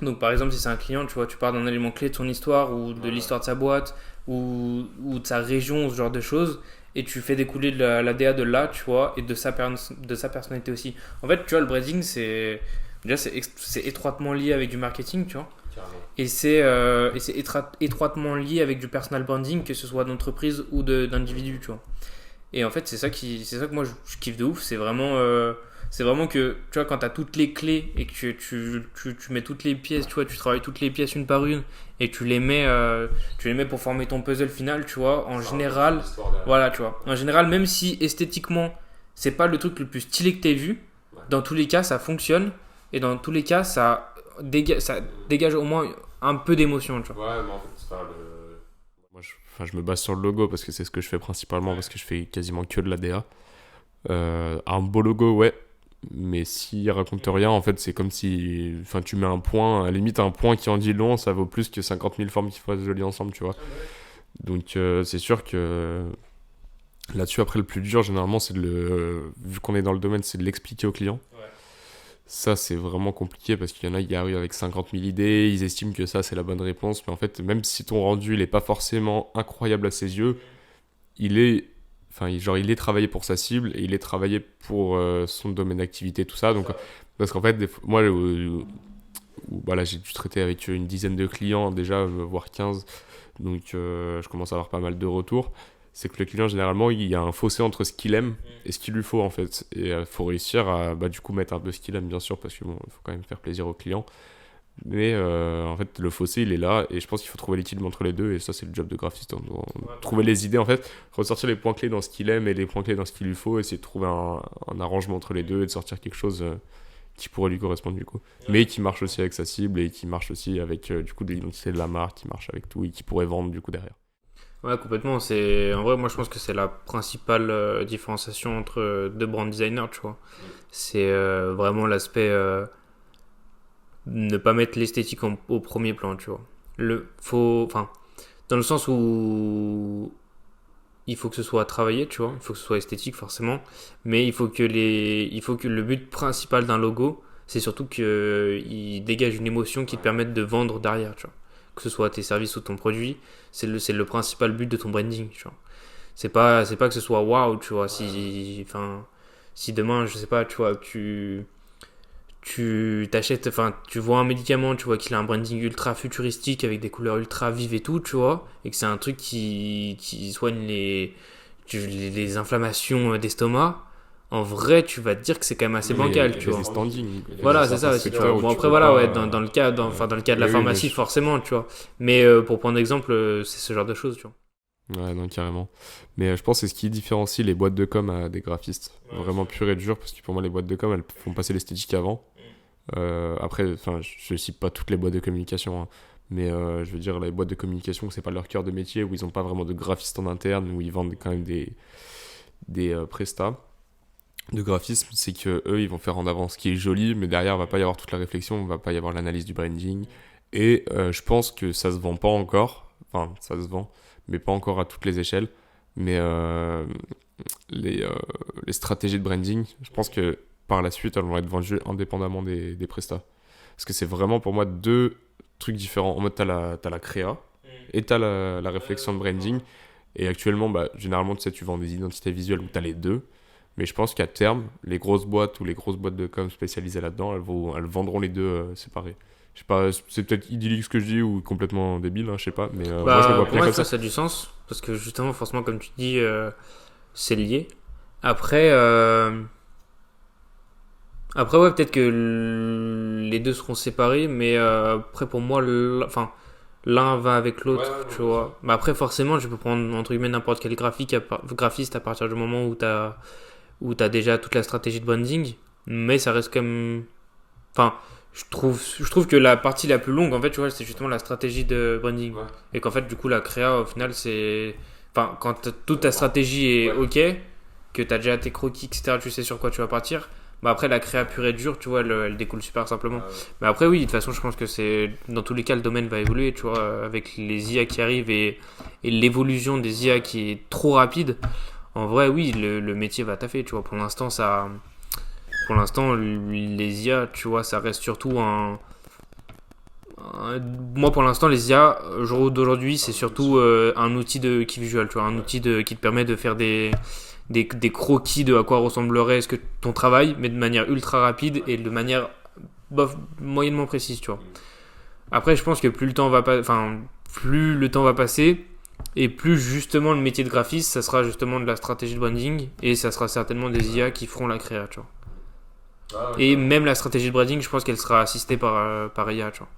Donc, par exemple, si c'est un client, tu vois, tu pars d'un élément clé de son histoire ou de l'histoire de sa boîte ou de sa région, ce genre de choses, et tu fais découler de la DA de là, tu vois, et de sa personnalité aussi. En fait, tu vois, le branding, c'est étroitement lié avec du marketing, tu vois. Carrément. Et c'est étroitement lié avec du personal branding, que ce soit d'entreprise ou d'individu, tu vois. Et en fait, c'est ça que moi je kiffe de ouf. C'est vraiment que, tu vois, quand tu as toutes les clés et que tu mets toutes les pièces, tu vois, tu travailles toutes les pièces une par une et tu les mets pour former ton puzzle final, tu vois, en général, voilà, tu vois. En général, même si esthétiquement, c'est pas le truc le plus stylé que tu aies vu, dans tous les cas, ça fonctionne et dans tous les cas, ça dégage au moins un peu d'émotion, tu vois. Ouais, mais en fait, c'est pas le... je me base sur le logo parce que c'est ce que je fais principalement, parce que je fais quasiment que de la DA. Un beau logo, ouais, mais s'il raconte rien, en fait, c'est comme si tu mets un point, à la limite, un point qui en dit long, ça vaut plus que 50 000 formes qui font jolies ensemble, tu vois. Donc, c'est sûr que là-dessus, après, le plus dur, généralement, c'est vu qu'on est dans le domaine, c'est de l'expliquer au client. Ça, c'est vraiment compliqué parce qu'il y en a qui arrivent avec 50 000 idées, ils estiment que ça, c'est la bonne réponse. Mais en fait, même si ton rendu, il n'est pas forcément incroyable à ses yeux, il est travaillé pour sa cible et il est travaillé pour son domaine d'activité, tout ça. Donc, parce qu'en fait, moi, j'ai dû traiter avec une dizaine de clients déjà, voire 15. Donc, je commence à avoir pas mal de retours. C'est que le client, généralement, il y a un fossé entre ce qu'il aime et ce qu'il lui faut, en fait. Et il faut réussir à, du coup, mettre un peu ce qu'il aime, bien sûr, parce que il faut quand même faire plaisir au client. Mais en fait, le fossé, il est là, et je pense qu'il faut trouver l'équilibre entre les deux, et ça, c'est le job de graphiste. Trouver les idées, en fait, ressortir les points clés dans ce qu'il aime et les points clés dans ce qu'il lui faut, essayer de trouver un arrangement entre les deux et de sortir quelque chose qui pourrait lui correspondre, du coup. Mais qui marche aussi avec sa cible et qui marche aussi avec, du coup, de l'identité de la marque, qui marche avec tout et qui pourrait vendre, du coup, derrière. Ouais, complètement. En vrai, moi, je pense que c'est la principale différenciation entre deux brand designers, tu vois. C'est vraiment l'aspect ne pas mettre l'esthétique au premier plan, tu vois. Enfin, dans le sens où il faut que ce soit travaillé, tu vois. Il faut que ce soit esthétique, forcément. Mais il faut que le but principal d'un logo, c'est surtout qu'il dégage une émotion qui te permette de vendre derrière, tu vois. Que ce soit tes services ou ton produit, c'est le principal but de ton branding, tu vois. C'est pas que ce soit waouh, tu vois. Si demain, je sais pas, tu vois, tu t'achètes, enfin, tu vois un médicament, tu vois qu'il a un branding ultra futuristique avec des couleurs ultra vives et tout, tu vois, et que c'est un truc qui soigne les inflammations d'estomac. En vrai, tu vas te dire que c'est quand même assez bancal, tu vois. Les standings. Voilà, c'est ça aussi, tu vois. Bon, après, voilà, ouais, dans le cas, dans le cas de la pharmacie, forcément, tu vois. Mais pour prendre exemple, c'est ce genre de choses, tu vois. Ouais, non, carrément. Mais je pense que c'est ce qui différencie les boîtes de com à des graphistes. Vraiment pur et dur, parce que pour moi, les boîtes de com, elles font passer l'esthétique avant. Après, je cite pas toutes les boîtes de communication, hein, mais je veux dire, les boîtes de communication, c'est pas leur cœur de métier, où ils ont pas vraiment de graphiste en interne, où ils vendent quand même des prestats de graphisme, c'est que eux ils vont faire en avant ce qui est joli, mais derrière, va pas y avoir toute la réflexion, va pas y avoir l'analyse du branding. Et je pense que ça se vend pas encore, enfin, ça se vend, mais pas encore à toutes les échelles. Mais les stratégies de branding, je pense que par la suite, elles vont être vendues indépendamment des prestats. Parce que c'est vraiment pour moi deux trucs différents. En mode, t'as la créa et t'as la réflexion de branding. Et actuellement, généralement, tu sais, tu vends des identités visuelles où t'as les deux. Mais je pense qu'à terme, les grosses boîtes ou les grosses boîtes de com spécialisées là-dedans, elles vendront les deux séparés. Je sais pas, c'est peut-être idyllique ce que je dis ou complètement débile, hein, je sais pas. Mais moi, je le vois bien comme ça. Ça a du sens. Parce que justement, forcément, comme tu dis, c'est lié. Après, ouais, peut-être que les deux seront séparés, mais après, pour moi, l'un va avec l'autre, tu vois. Mais après, forcément, je peux prendre, entre guillemets, n'importe quel graphiste à partir du moment où t'as déjà toute la stratégie de branding, mais ça reste comme... Enfin, je trouve que la partie la plus longue, en fait, tu vois, c'est justement la stratégie de branding. Ouais. Et qu'en fait, du coup, la créa, au final, c'est... Enfin, quand toute ta stratégie est OK, que t'as déjà tes croquis, etc., tu sais sur quoi tu vas partir, après, la créa pure et dure, tu vois, elle découle super simplement. Ah ouais. Mais après, oui, de toute façon, je pense que dans tous les cas, le domaine va évoluer, tu vois, avec les IA qui arrivent et l'évolution des IA qui est trop rapide. En vrai, oui, le métier va taffer, tu vois. Pour l'instant, les IA, tu vois, ça reste surtout moi, pour l'instant, les IA, jour d'aujourd'hui, c'est surtout un outil de key visual, tu vois, un outil qui te permet de faire des croquis de à quoi ressemblerait ton travail, mais de manière ultra rapide et de manière moyennement précise, tu vois. Après, je pense que plus le temps va passer, et plus justement le métier de graphiste, ça sera justement de la stratégie de branding, et ça sera certainement des IA qui feront la créa, tu vois. Et même la stratégie de branding, je pense qu'elle sera assistée par IA, tu vois.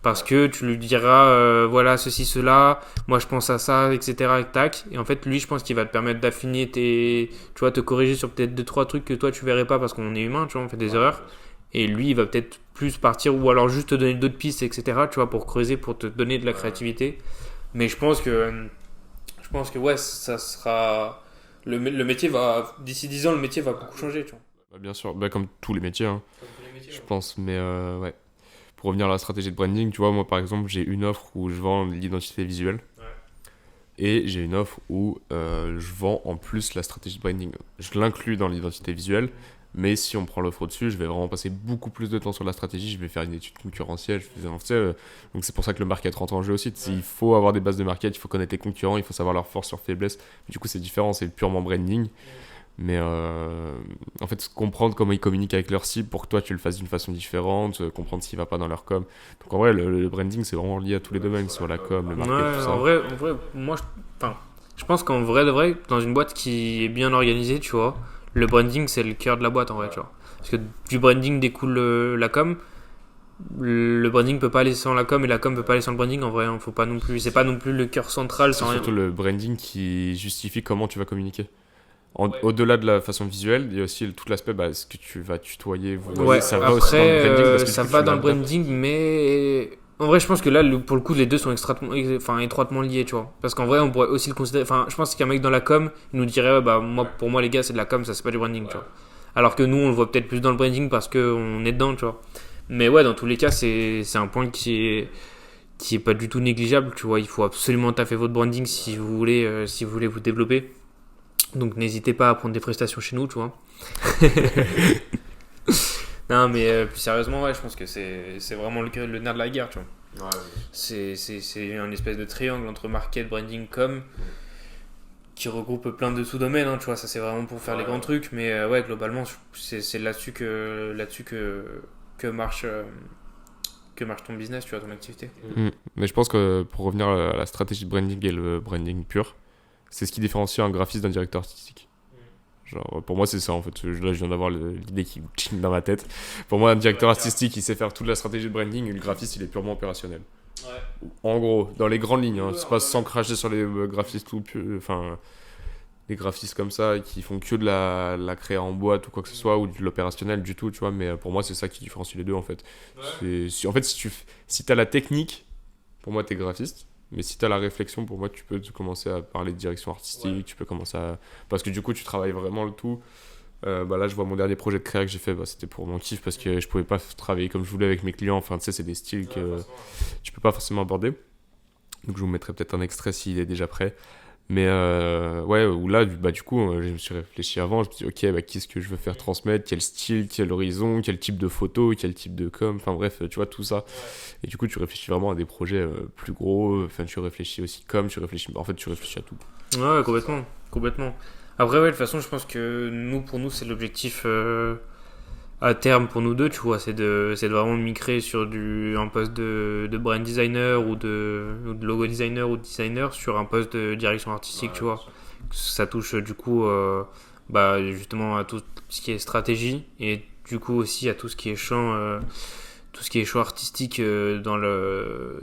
Parce que tu lui diras, voilà, ceci, cela, moi je pense à ça, etc. Et tac. Et en fait, lui, je pense qu'il va te permettre d'affiner tu vois, te corriger sur peut-être 2-3 trucs que toi tu verrais pas parce qu'on est humain, tu vois, on fait des erreurs. Et lui, il va peut-être plus partir ou alors juste te donner d'autres pistes, etc. Tu vois, pour creuser, pour te donner de la créativité. Mais je pense que ouais, ça sera. Le métier va. D'ici 10 ans, le métier va beaucoup changer, tu vois. Bien sûr, comme tous les métiers, hein, je pense. Mais ouais. Pour revenir à la stratégie de branding, tu vois, moi par exemple, j'ai une offre où je vends l'identité visuelle. Ouais. Et j'ai une offre où je vends en plus la stratégie de branding. Je l'inclus dans l'identité visuelle, mais si on prend l'offre au-dessus, je vais vraiment passer beaucoup plus de temps sur la stratégie. Je vais faire une étude concurrentielle. Donc c'est pour ça que le market rentre en jeu aussi. Ouais. Il faut avoir des bases de market, il faut connaître les concurrents, il faut savoir leurs forces, leurs faiblesses. Du coup, c'est différent, c'est purement branding. Ouais. Mais en fait, comprendre comment ils communiquent avec leur cible pour que toi tu le fasses d'une façon différente, comprendre ce qui va pas dans leur com. Donc en vrai, le branding c'est vraiment lié à tous les domaines, soit la com, le market, tout ça. En vrai, moi je pense qu'en vrai de vrai, dans une boîte qui est bien organisée, tu vois, le branding c'est le cœur de la boîte en vrai, tu vois. Parce que du branding découle la com. Le branding peut pas aller sans la com et la com peut pas aller sans le branding en vrai, hein, faut pas non plus, c'est pas non plus le cœur central sans rien. C'est surtout le branding qui justifie comment tu vas communiquer. Au-delà de la façon visuelle, il y a aussi tout l'aspect, ce que tu vas tutoyer, ça va aussi dans le branding. Ça va dans le branding, mais En vrai, je pense que là, pour le coup, les deux sont étroitement liés, tu vois. Parce qu'en vrai, on pourrait aussi le considérer. Enfin, je pense qu'un mec dans la com, il nous dirait, bah, pour moi, les gars, c'est de la com, ça, c'est pas du branding, tu vois. Alors que nous, on le voit peut-être plus dans le branding parce qu'on est dedans, tu vois. Mais ouais, dans tous les cas, c'est un point qui est pas du tout négligeable, tu vois. Il faut absolument taffer votre branding si vous voulez vous développer. Donc, n'hésitez pas à prendre des prestations chez nous, tu vois. Non, mais plus sérieusement, ouais, je pense que c'est vraiment le nerf de la guerre, tu vois. Ouais. C'est une espèce de triangle entre market, branding, com, qui regroupe plein de sous-domaines, hein, tu vois. Ça, c'est vraiment pour faire les grands trucs, mais ouais, globalement, c'est là-dessus que marche ton business, tu vois, ton activité. Mais je pense que pour revenir à la stratégie de branding et le branding pur, c'est ce qui différencie un graphiste d'un directeur artistique. Genre, pour moi, c'est ça en fait. Là, je viens d'avoir l'idée qui ching dans ma tête. Pour moi, un directeur artistique, il sait faire toute la stratégie de branding et le graphiste, il est purement opérationnel. Ouais. En gros, dans les grandes lignes, hein, c'est pas sans cracher sur les graphistes enfin, les graphistes comme ça qui font que de la créa en boîte ou quoi que ce soit ou de l'opérationnel du tout, tu vois. Mais pour moi, c'est ça qui différencie les deux en fait. Ouais. En fait, si t'as la technique, pour moi, t'es graphiste. Mais si tu as la réflexion, pour moi, tu peux commencer à parler de direction artistique, tu peux commencer à... Parce que du coup, tu travailles vraiment le tout. Là, je vois mon dernier projet de créa que j'ai fait, c'était pour mon kiff parce que je pouvais pas travailler comme je voulais avec mes clients. Enfin, tu sais, c'est des styles que tu peux pas forcément aborder. Donc, je vous mettrai peut-être un extrait s'il est déjà prêt. Mais ouais, où là, du coup, je me suis réfléchi avant. Je me suis dit, ok, qu'est-ce que je veux faire transmettre, quel style, quel horizon, quel type de photo, quel type de com, enfin bref, tu vois, tout ça. Ouais. Et du coup, tu réfléchis vraiment à des projets plus gros. Enfin, tu réfléchis aussi en fait, tu réfléchis à tout. Ouais, complètement. Après, ouais, de toute façon, je pense que pour nous, c'est l'objectif à terme pour nous deux, tu vois, c'est de vraiment migrer sur un poste de brand designer ou de logo designer ou de designer sur un poste de direction artistique, tu vois. Ça touche du coup justement à tout ce qui est stratégie et du coup aussi à tout ce qui est champ artistique dans le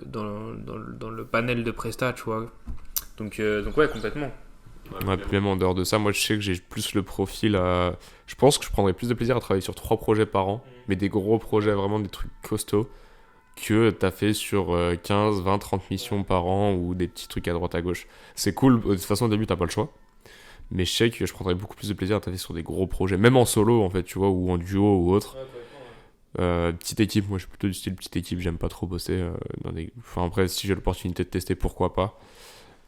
panel de prestat, tu vois. Donc ouais, complètement. Ouais, puis même en dehors de ça, moi je sais que j'ai plus le profil à... Je pense que je prendrais plus de plaisir à travailler sur 3 projets par an, mais des gros projets, vraiment des trucs costauds, que t'as fait sur 15, 20, 30 missions par an ou des petits trucs à droite à gauche. C'est cool, de toute façon au début t'as pas le choix, mais je sais que je prendrais beaucoup plus de plaisir à travailler sur des gros projets, même en solo en fait, tu vois, ou en duo ou autre. Petite équipe, moi je suis plutôt du style petite équipe, j'aime pas trop bosser dans des... Enfin après, si j'ai l'opportunité de tester, pourquoi pas.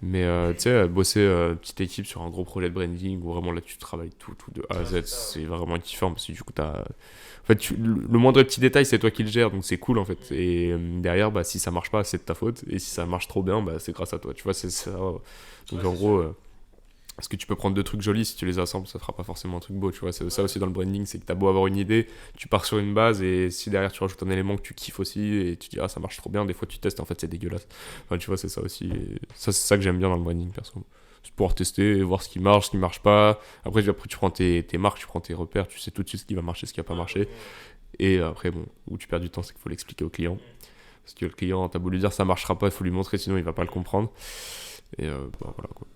Mais tu sais, bosser petite équipe sur un gros projet de branding où vraiment là tu travailles tout de A à Z, c'est vraiment kiffant parce que du coup en fait, le moindre petit détail c'est toi qui le gères, donc c'est cool en fait. Et derrière, si ça marche pas, c'est de ta faute, et si ça marche trop bien, c'est grâce à toi, tu vois, c'est ça. Donc en gros, parce que tu peux prendre 2 trucs jolis, si tu les assembles, ça fera pas forcément un truc beau, tu vois. C'est ça aussi dans le branding, c'est que t'as beau avoir une idée, tu pars sur une base, et si derrière tu rajoutes un élément que tu kiffes aussi, et tu dis ça marche trop bien, des fois tu testes, en fait c'est dégueulasse. Enfin, tu vois, c'est ça aussi. Et ça, c'est ça que j'aime bien dans le branding, perso. C'est pouvoir tester, voir ce qui marche pas. Après tu prends tes marques, tu prends tes repères, tu sais tout de suite ce qui va marcher, ce qui va pas marcher. Et après, où tu perds du temps, c'est qu'il faut l'expliquer au client. Parce que le client, t'as beau lui dire ça marchera pas, il faut lui montrer, sinon il va pas le comprendre. Et voilà quoi.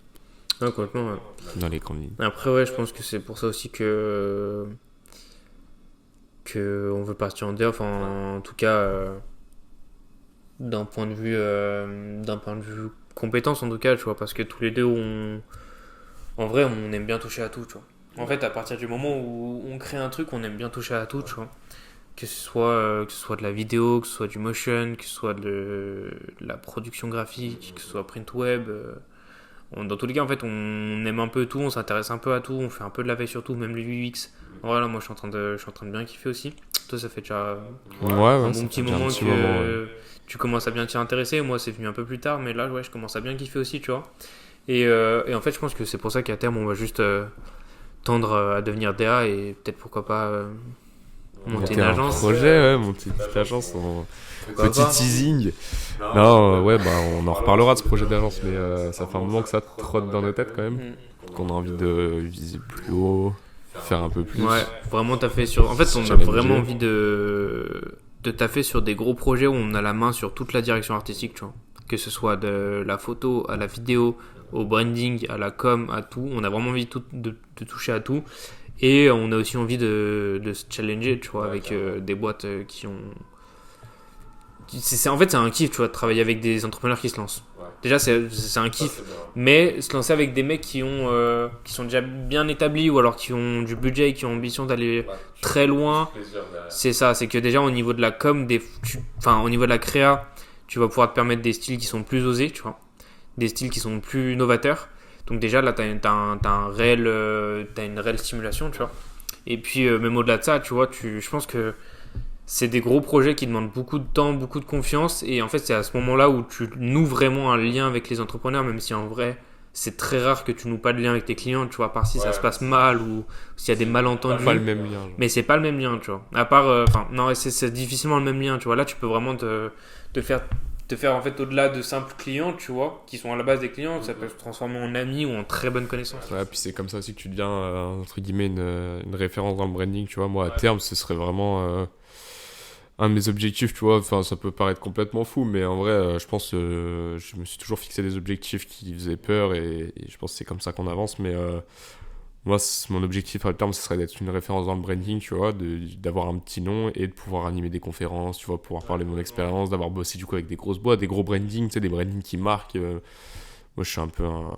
Ah, complètement, ouais. Dans les grandes lignes. Après, ouais, je pense que c'est pour ça aussi que on veut partir en DA, enfin, en tout cas, d'un point de vue compétence, en tout cas, tu vois, parce que tous les deux, en vrai, on aime bien toucher à tout, tu vois. En fait, à partir du moment où on crée un truc, on aime bien toucher à tout, tu vois. Que ce soit de la vidéo, que ce soit du motion, que ce soit de la production graphique, que ce soit print web... dans tous les cas, en fait, on aime un peu tout, on s'intéresse un peu à tout, on fait un peu de la veille sur tout, même le UX. Voilà, moi je suis en train de bien kiffer aussi. Toi, ça fait déjà un bon petit moment que tu commences à bien t'y intéresser. Moi, c'est venu un peu plus tard, mais là, ouais, je commence à bien kiffer aussi, tu vois. Et en fait, je pense que c'est pour ça qu'à terme, on va juste tendre à devenir DA et peut-être pourquoi pas monter une agence. Monter une petite agence petit teasing. Non, on en reparlera de ce projet d'agence, mais ça fait un moment que ça trotte dans nos têtes quand même. Qu'on a envie de viser plus haut, faire un peu plus. Ouais, vraiment taffer sur... En fait, on a vraiment envie de taffer sur des gros projets où on a la main sur toute la direction artistique, tu vois. Que ce soit de la photo à la vidéo, au branding, à la com, à tout. On a vraiment envie de toucher à tout. Et on a aussi envie de se challenger, tu vois, avec des boîtes qui en fait, c'est un kiff, tu vois, de travailler avec des entrepreneurs qui se lancent. Ouais. Déjà, c'est un kiff. Mais se lancer avec des mecs qui sont déjà bien établis ou alors qui ont du budget et qui ont ambition d'aller très loin, c'est ça. C'est que déjà, au niveau de la com, au niveau de la créa, tu vas pouvoir te permettre des styles qui sont plus osés, tu vois. Des styles qui sont plus novateurs. Donc déjà, là, t'as une réelle stimulation, tu vois. Et puis, même au-delà de ça, tu vois, je pense que c'est des gros projets qui demandent beaucoup de temps, beaucoup de confiance. Et en fait, c'est à ce moment-là où tu noues vraiment un lien avec les entrepreneurs, même si en vrai, c'est très rare que tu noues pas de lien avec tes clients, tu vois, à part si ça se passe mal ou s'il y a des malentendus. Pas le même lien. Genre. Mais c'est pas le même lien, tu vois. À part, non, c'est difficilement le même lien, tu vois. Là, tu peux vraiment te faire en fait au-delà de simples clients, tu vois, qui sont à la base des clients, ça peut se transformer en amis ou en très bonne connaissance. Ouais, puis c'est comme ça aussi que tu deviens, entre guillemets, une référence dans le branding, tu vois. Moi, à terme, ce serait vraiment un de mes objectifs, tu vois. Enfin, ça peut paraître complètement fou, mais en vrai, je pense que je me suis toujours fixé des objectifs qui faisaient peur et je pense que c'est comme ça qu'on avance, mais moi, mon objectif à terme, ce serait d'être une référence dans le branding, tu vois, d'avoir un petit nom et de pouvoir animer des conférences, tu vois, pouvoir parler de mon expérience, d'avoir bossé du coup avec des grosses boîtes, des gros branding, tu sais, des brandings qui marquent. Moi, je suis un peu un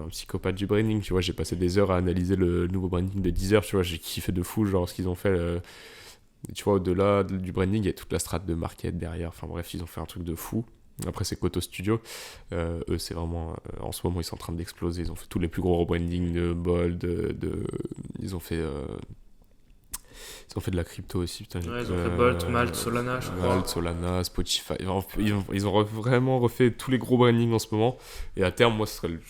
psychopathe du branding, tu vois. J'ai passé des heures à analyser le nouveau branding de Deezer, tu vois. J'ai kiffé de fou, genre, ce qu'ils ont fait. Tu vois, au-delà du branding, il y a toute la strate de market derrière. Enfin bref, ils ont fait un truc de fou. Après, c'est Koto Studio. Eux, c'est vraiment... en ce moment, ils sont en train d'exploser. Ils ont fait tous les plus gros rebranding de Bold. Ils ont fait de la crypto aussi. Putain, ils ont fait Bolt, Malt, Solana, je crois. Malt, Solana, Spotify. Ils ont vraiment refait tous les gros brandings en ce moment. Et à terme, moi, ce serait le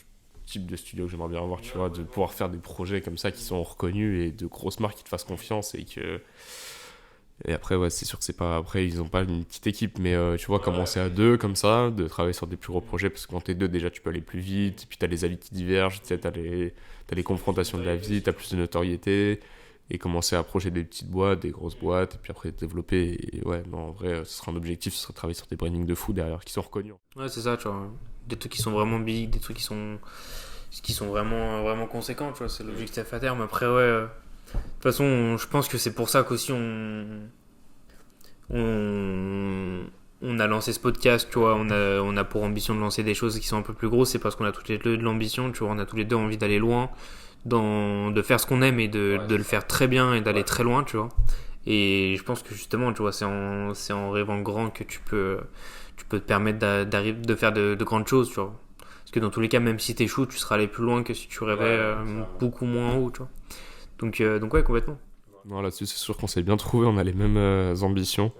type de studio que j'aimerais bien avoir, tu vois, de pouvoir faire des projets comme ça qui sont reconnus et de grosses marques qui te fassent confiance et que... Et après, ouais, c'est sûr que c'est pas... Après, ils ont pas une petite équipe, mais tu vois, commencer à deux, comme ça, de travailler sur des plus gros projets, parce que quand t'es deux, déjà, tu peux aller plus vite, et puis t'as les avis qui divergent, tu sais, t'as les confrontations de la vie, t'as plus de notoriété, et commencer à approcher des petites boîtes, des grosses boîtes, et puis après, développer, et ouais, non, en vrai, ce sera un objectif, ce serait de travailler sur des brandings de fou derrière, qui sont reconnus. Ouais, c'est ça, tu vois, des trucs qui sont vraiment big, des trucs qui sont vraiment, vraiment conséquents, tu vois, c'est l'objectif à terme. Après, ouais... De toute façon, je pense que c'est pour ça qu'aussi on a lancé ce podcast, tu vois, on a pour ambition de lancer des choses qui sont un peu plus grosses, c'est parce qu'on a tous les deux de l'ambition, tu vois, on a tous les deux envie d'aller loin, de faire ce qu'on aime et de le faire très bien et d'aller très loin, tu vois. Et je pense que justement, tu vois, c'est en rêvant grand que tu peux te permettre de faire de grandes choses, tu vois. Parce que dans tous les cas, même si t'échoues, tu seras allé plus loin que si tu rêvais beaucoup moins haut, tu vois. Donc ouais, complètement. Non, là-dessus, c'est sûr qu'on s'est bien trouvé, on a les mêmes ambitions.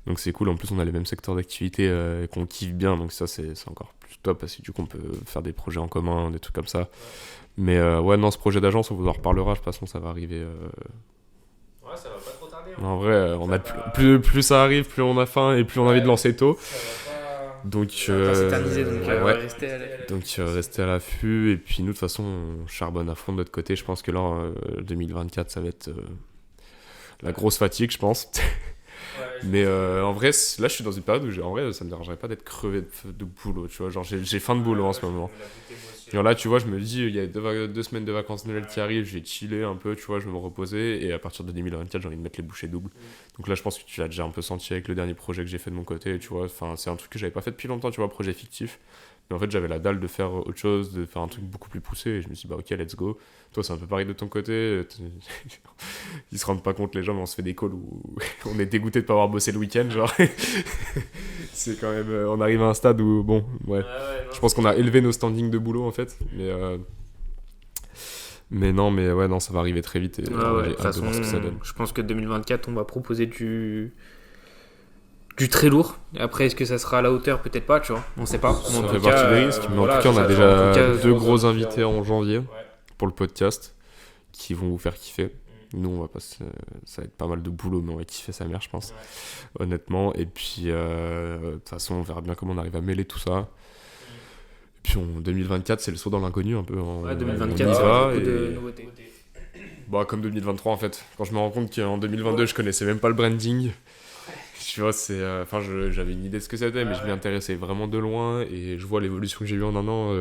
Donc c'est cool, en plus on a les mêmes secteurs d'activité qu'on kiffe bien, donc ça c'est encore plus top parce que du coup on peut faire des projets en commun, des trucs comme ça. Mais ouais, non, ce projet d'agence, on vous en reparlera, de toute façon ça va arriver. Ouais, ça va pas trop tarder. En vrai, plus ça arrive, plus on a faim et plus on a envie de lancer tôt. Donc, rester à l'affût. Et puis nous, de toute façon, on charbonne à fond de notre côté. Je pense que là, 2024, ça va être la grosse fatigue, je pense. Mais en vrai, là, je suis dans une période où, en vrai, ça me dérangerait pas d'être crevé de boulot. Tu vois, genre, j'ai faim de boulot en ce moment. Et là, tu vois, je me dis, il y a 2 semaines de vacances Noël qui arrivent, je vais chiller un peu, tu vois, je vais me reposer. Et à partir de 2024, j'ai envie de mettre les bouchées doubles. Donc là, je pense que tu l'as déjà un peu senti avec le dernier projet que j'ai fait de mon côté, tu vois. Enfin, c'est un truc que j'avais pas fait depuis longtemps, tu vois, projet fictif. Mais en fait, j'avais la dalle de faire autre chose, de faire un truc beaucoup plus poussé. Et je me suis dit, bah ok, let's go. Toi, c'est un peu pareil de ton côté. Ils se rendent pas compte, les gens, mais on se fait des calls où on est dégoûté de pas avoir bossé le week-end, genre. C'est quand même... on arrive à un stade où, bon, ouais. Je pense qu'on a élevé nos standings de boulot, en fait. Mais non, ça va arriver très vite. Et de toute façon, je pense que 2024, on va proposer du très lourd. Après, est-ce que ça sera à la hauteur? Peut-être pas, tu vois. On sait pas. Ça fait partie des risques. Mais en tout cas, on a déjà 2 gros invités en janvier pour le podcast qui vont vous faire kiffer. Nous, on va passer... ça va être pas mal de boulot, mais on va kiffer sa mère, je pense. Honnêtement. Et puis, de toute façon, on verra bien comment on arrive à mêler tout ça. Et puis, en 2024, c'est le saut dans l'inconnu un peu. 2024, ça va beaucoup de nouveautés. Bah, comme 2023, en fait. Quand je me rends compte qu'en 2022, je connaissais même pas le branding. Tu vois, j'avais une idée de ce que c'était, mais je m'y intéressais vraiment de loin et je vois l'évolution que j'ai eue en un an.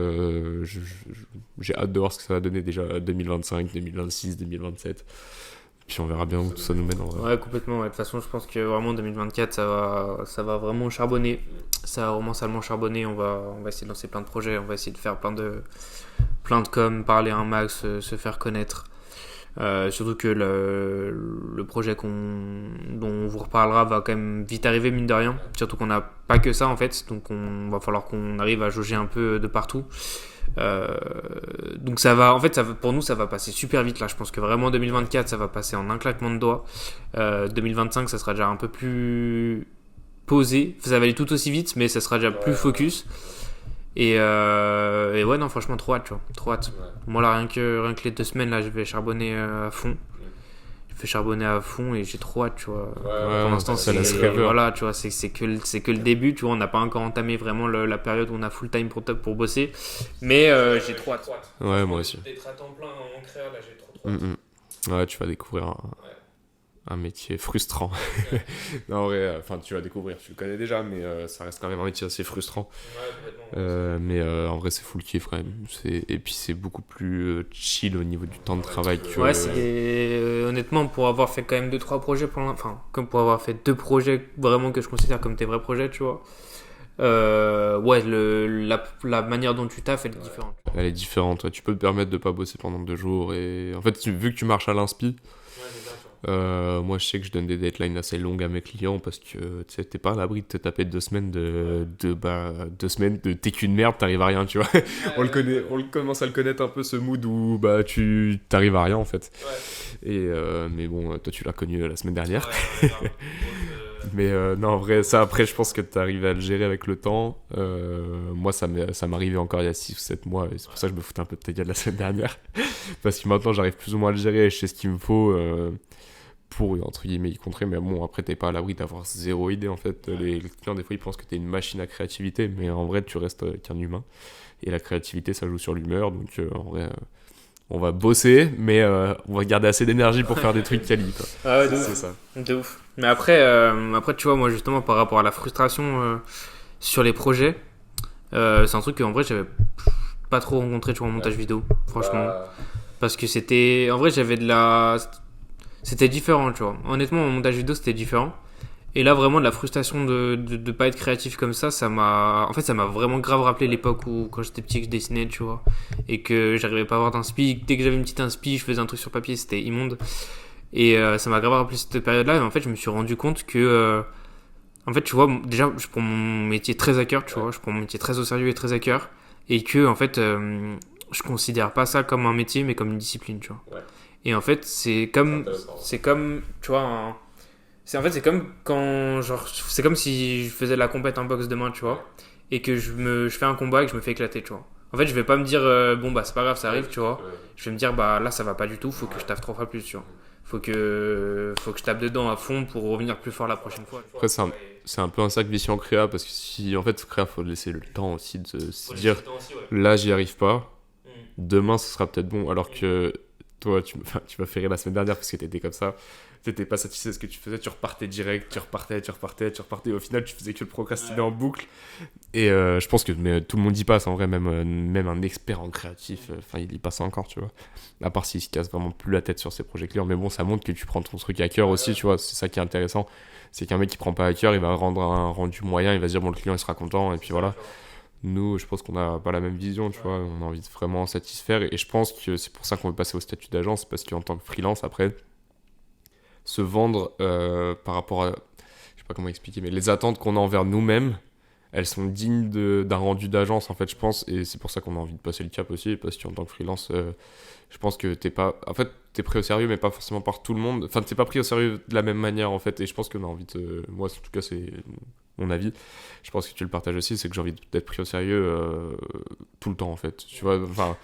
J'ai hâte de voir ce que ça va donner déjà 2025, 2026, 2027. puis on verra bien où tout ça nous mène en vrai. Ouais, complètement. Ouais. De toute façon, je pense que vraiment 2024, ça va vraiment charbonner. Ça va vraiment salement charbonner. On va essayer de lancer plein de projets. On va essayer de faire plein de com, parler un max, se faire connaître. Surtout que le projet dont on vous reparlera va quand même vite arriver, mine de rien. Surtout qu'on n'a pas que ça en fait. Donc va falloir qu'on arrive à jauger un peu de partout. Donc pour nous ça va passer super vite là. Je pense que vraiment 2024 ça va passer en un claquement de doigts. 2025 ça sera déjà un peu plus posé, ça va aller tout aussi vite mais ça sera déjà plus focus. Et ouais, non, franchement, trop hâte, tu vois. Trop hâte. Ouais. Moi, là, rien que les 2 semaines, là, je vais charbonner à fond. Je vais charbonner à fond et j'ai trop hâte, tu vois. Pour l'instant, ça laisse rêveur. Voilà, tu vois, c'est que le début, tu vois. On n'a pas encore entamé vraiment la période où on a full time pour bosser. Mais j'ai trop hâte. Ouais, moi aussi. D'être à temps plein en créa, là, j'ai trop hâte. Ouais, tu vas découvrir un métier frustrant. Non, en vrai, tu vas découvrir, tu le connais déjà, mais ça reste quand même un métier assez frustrant. Mais en vrai, c'est full kiff quand même. Et puis, c'est beaucoup plus chill au niveau du temps de travail. Honnêtement, pour avoir fait quand même 2-3 projets, comme pour avoir fait 2 projets vraiment que je considère comme tes vrais projets, tu vois. La manière dont tu taffes, elle est différente. Elle est différente. Tu peux te permettre de pas bosser pendant 2 jours. Et en fait, vu que tu marches à l'inspi, moi je sais que je donne des deadlines assez longues à mes clients parce que tu sais, t'es pas à l'abri de te taper 2 semaines de 2 semaines de t'es qu'une merde, t'arrives à rien, tu vois. On commence à le connaître un peu, ce mood où tu t'arrives à rien en fait. Et mais bon, toi tu l'as connu la semaine dernière. Mais non, en vrai, ça après je pense que t'arrives à le gérer avec le temps. Moi ça m'arrivait encore il y a 6 ou 7 mois et c'est pour ça que je me foutais un peu de ta gueule la semaine dernière. Parce que maintenant j'arrive plus ou moins à le gérer et je sais ce qu'il me faut pour entre guillemets y contrer. Mais bon, après t'es pas à l'abri d'avoir zéro idée en fait. Les clients des fois ils pensent que t'es une machine à créativité, mais en vrai tu restes qu'un humain et la créativité ça joue sur l'humeur. Donc en vrai on va bosser, mais on va garder assez d'énergie pour faire des trucs quali, quoi. Ah ouais, c'est ça. De ouf. Mais après, tu vois, moi justement par rapport à la frustration sur les projets, c'est un truc que en vrai j'avais pas trop rencontré, tu vois, en montage vidéo, franchement. Parce que c'était différent, tu vois. Honnêtement, en montage vidéo c'était différent. Et là, vraiment, de la frustration de pas être créatif comme ça m'a vraiment grave rappelé l'époque où, quand j'étais petit, que je dessinais, tu vois. Et que j'arrivais pas à avoir d'inspi. Dès que j'avais une petite inspi, je faisais un truc sur papier, c'était immonde. Et ça m'a grave rappelé cette période-là. Et en fait, je me suis rendu compte que, en fait, tu vois, déjà, je prends mon métier très à cœur, tu vois. Je prends mon métier très au sérieux et très à cœur. Et que, en fait, je considère pas ça comme un métier, mais comme une discipline, tu vois. Ouais. Et en fait, c'est comme, tu vois, c'est comme quand, genre, c'est comme si je faisais de la compète en boxe demain, tu vois, et que je fais un combat et que je me fais éclater, tu vois. En fait, je vais pas me dire, bon, bah, c'est pas grave, ça arrive, tu vois. Je vais me dire, bah, là, ça va pas du tout, faut que je taffe 3 fois plus, tu vois. Faut que je tape dedans à fond pour revenir plus fort la prochaine fois. Après, c'est un peu un sac vicieux en créa, parce que si, en fait, créa, faut laisser le temps aussi de se dire, là, j'y arrive pas, demain, ce sera peut-être bon, alors que toi, tu m'as fait rire la semaine dernière parce que t'étais comme ça. T'étais pas satisfait de ce que tu faisais, tu repartais direct, tu repartais, et au final tu faisais que le procrastiner en boucle. Et je pense que tout le monde y passe en vrai, même un expert en créatif, il y passe encore, tu vois. À part s'il se casse vraiment plus la tête sur ses projets clients, mais bon, ça montre que tu prends ton truc à cœur aussi, tu vois. C'est ça qui est intéressant, c'est qu'un mec qui prend pas à cœur, il va rendre un rendu moyen, il va se dire bon, le client il sera content, et puis voilà. Nous, je pense qu'on n'a pas la même vision, tu vois. On a envie de vraiment satisfaire, et je pense que c'est pour ça qu'on veut passer au statut d'agence, parce qu'en tant que freelance, après, se vendre par rapport à, je sais pas comment expliquer, mais les attentes qu'on a envers nous-mêmes, elles sont dignes d'un rendu d'agence, en fait, je pense, et c'est pour ça qu'on a envie de passer le cap aussi, parce qu'en tant que freelance, je pense que t'es pris au sérieux, mais pas forcément par tout le monde. Enfin, t'es pas pris au sérieux de la même manière, en fait, et je pense qu'on a envie de... Moi, en tout cas, c'est mon avis. Je pense que tu le partages aussi, c'est que j'ai envie d'être pris au sérieux tout le temps, en fait. Tu vois, enfin...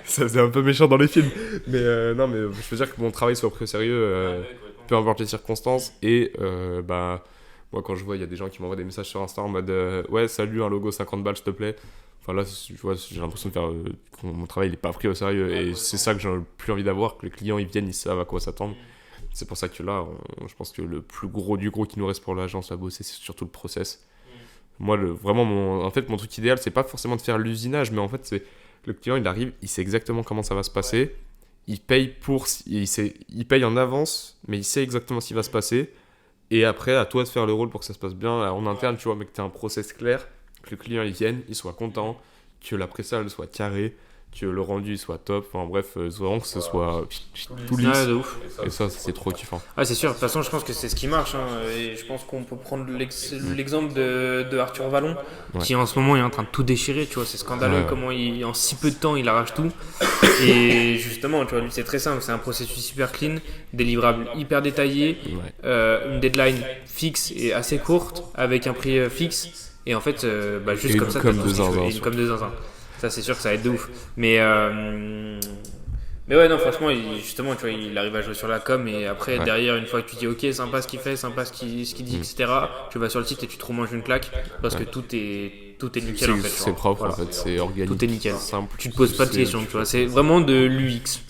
Ça faisait un peu méchant dans les films. Mais non, mais je veux dire que mon travail soit pris au sérieux, peu importe les circonstances, et moi, quand je vois, il y a des gens qui m'envoient des messages sur Insta en mode ouais, salut, un logo 50 balles, s'il te plaît. Enfin là, tu vois, j'ai l'impression de faire que mon travail n'est pas pris au sérieux. Et c'est ça que j'ai le plus envie d'avoir, que les clients ils viennent, ils savent à quoi s'attendre. C'est pour ça que là, je pense que le plus gros du gros qui nous reste pour l'agence à bosser, c'est surtout le process. Moi, vraiment, mon truc idéal, c'est pas forcément de faire l'usinage, mais en fait, c'est le client, il arrive, il sait exactement comment ça va se passer. il paye il paye en avance, mais il sait exactement ce qui va se passer. Et après, à toi de faire le rôle pour que ça se passe bien en interne, tu vois, mais que tu aies un process clair, que le client il vienne, il soit content, que la presta soit carrée, que le rendu soit top, enfin bref, vraiment que ce soit tout lisse. Ouais, de ouf. Et ça, c'est trop kiffant. Ah, c'est sûr, de toute façon, je pense que c'est ce qui marche. Et je pense qu'on peut prendre l'exemple de Arthur Vallon, qui en ce moment est en train de tout déchirer. Tu vois, c'est scandaleux comment en si peu de temps il arrache tout. Et justement, tu vois, lui, c'est très simple. C'est un processus hyper clean, des livrables hyper détaillés, une deadline fixe et assez courte, avec un prix fixe. Et en fait, juste comme ça, comme de zinzin. Ça, c'est sûr que ça aide de ouf. Mais ouais, non, franchement, justement, tu vois, il arrive à jouer sur la com. Et après, derrière, une fois que tu dis, ok, sympa ce qu'il fait, sympa ce qu'il dit, etc., tu vas sur le site et tu te remanges une claque. Parce que tout est nickel, en fait. C'est propre, voilà. En fait, c'est organique. Tout est nickel. Simple. Tu te poses pas de questions, tu vois. C'est vraiment de l'UX.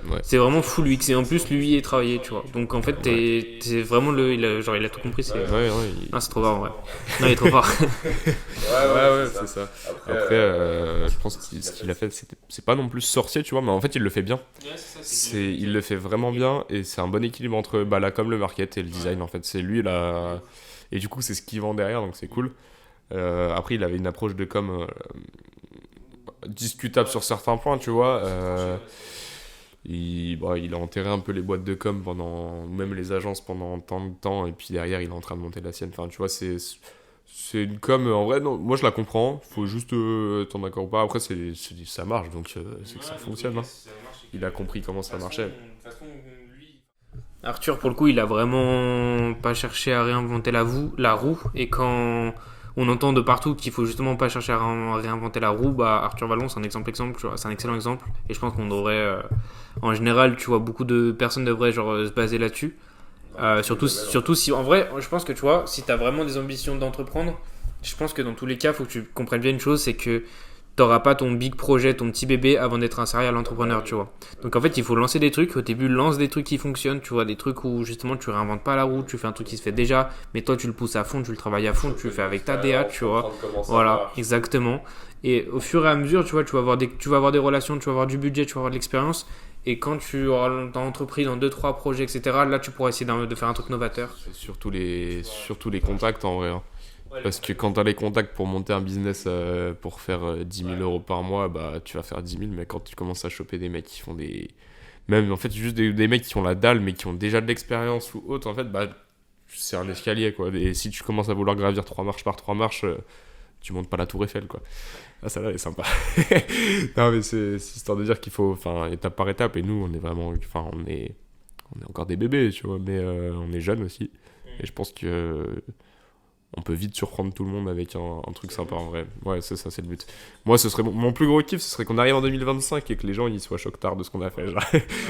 Ouais. C'est vraiment full UX. Et en plus, lui est travaillé, tu vois. Donc, en fait, t'es vraiment il a tout compris. C'est c'est trop fort, en vrai. Non, il est trop fort. ouais, c'est ça. Après, je pense que ce qu'il a fait, c'est pas non plus sorcier, tu vois, mais en fait, il le fait bien. Il le fait vraiment bien, et c'est un bon équilibre entre la com, le market et le design, en fait. C'est lui, là. Et du coup, c'est ce qu'il vend derrière, donc c'est cool. Après, il avait une approche de com discutable sur certains points, tu vois. Il a enterré un peu les boîtes de com même les agences pendant tant de temps, et puis derrière il est en train de monter la sienne. Enfin, tu vois, c'est une com, en vrai, non, moi je la comprends, faut juste t'en accord ou pas. Après, ça marche, donc c'est que ça fonctionne. Hein. Il a compris comment ça marchait. Arthur, pour le coup, il a vraiment pas cherché à réinventer la roue, et quand on entend de partout qu'il faut justement pas chercher à réinventer la roue, Arthur Vallon, c'est un exemple, tu vois, c'est un excellent exemple, et je pense qu'on devrait, en général, tu vois, beaucoup de personnes devraient se baser là-dessus, surtout si, en vrai, je pense que, tu vois, si t'as vraiment des ambitions d'entreprendre, je pense que dans tous les cas, faut que tu comprennes bien une chose, c'est que t'auras pas ton big projet, ton petit bébé avant d'être un serial entrepreneur, tu vois. Donc en fait, il faut lancer des trucs. Au début, lance des trucs qui fonctionnent, tu vois, des trucs où justement tu réinventes pas la roue, tu fais un truc qui se fait déjà, mais toi tu le pousses à fond, tu le travailles à fond, tu le fais avec ta DA, tu vois. Voilà, exactement. Et au fur et à mesure, tu vois, tu vas avoir des relations, tu vas avoir du budget, tu vas avoir de l'expérience. Et quand tu auras entrepris dans 2-3 projets, etc., là tu pourras essayer de faire un truc novateur. C'est surtout les contacts en vrai. Hein. Parce que quand tu as les contacts pour monter un business pour faire 10 000 euros par mois, tu vas faire 10 000. Mais quand tu commences à choper des mecs qui font même en fait, juste des mecs qui ont la dalle, mais qui ont déjà de l'expérience ou autre, en fait, c'est un escalier, quoi. Et si tu commences à vouloir gravir 3 marches par 3 marches, tu montes pas la tour Eiffel, quoi. Ah, ça là est sympa. Non, mais c'est histoire de dire qu'il faut, étape par étape. Et nous, on est vraiment, on est encore des bébés, tu vois, mais on est jeunes aussi. Et je pense que on peut vite surprendre tout le monde avec un truc sympa, en vrai. Ouais, c'est ça, c'est le but. Moi, ce serait mon plus gros kiff, ce serait qu'on arrive en 2025 et que les gens ils soient choc-tard de ce qu'on a fait. Genre.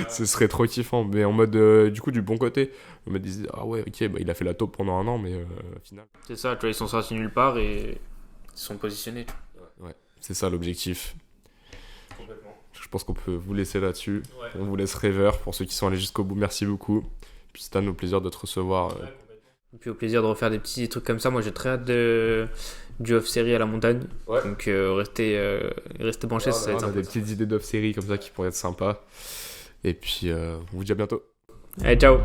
Ce serait trop kiffant. Mais en mode, du coup, du bon côté, on me disait, ah ouais, ok, il a fait la taupe pendant un an, mais au final. C'est ça, tu vois, ils sont sortis nulle part et ils sont positionnés. Ouais, c'est ça l'objectif. Complètement. Je pense qu'on peut vous laisser là-dessus. Ouais. On vous laisse rêveur. Pour ceux qui sont allés jusqu'au bout, merci beaucoup. Puis Stan, au plaisir de te recevoir. Et puis au plaisir de refaire des petits trucs comme ça. Moi j'ai très hâte du off-série à la montagne. Ouais. Donc restez branchés, ça va être sympa. Des petites idées d'off-série comme ça qui pourraient être sympas. Et puis on vous dit à bientôt. Allez, ciao.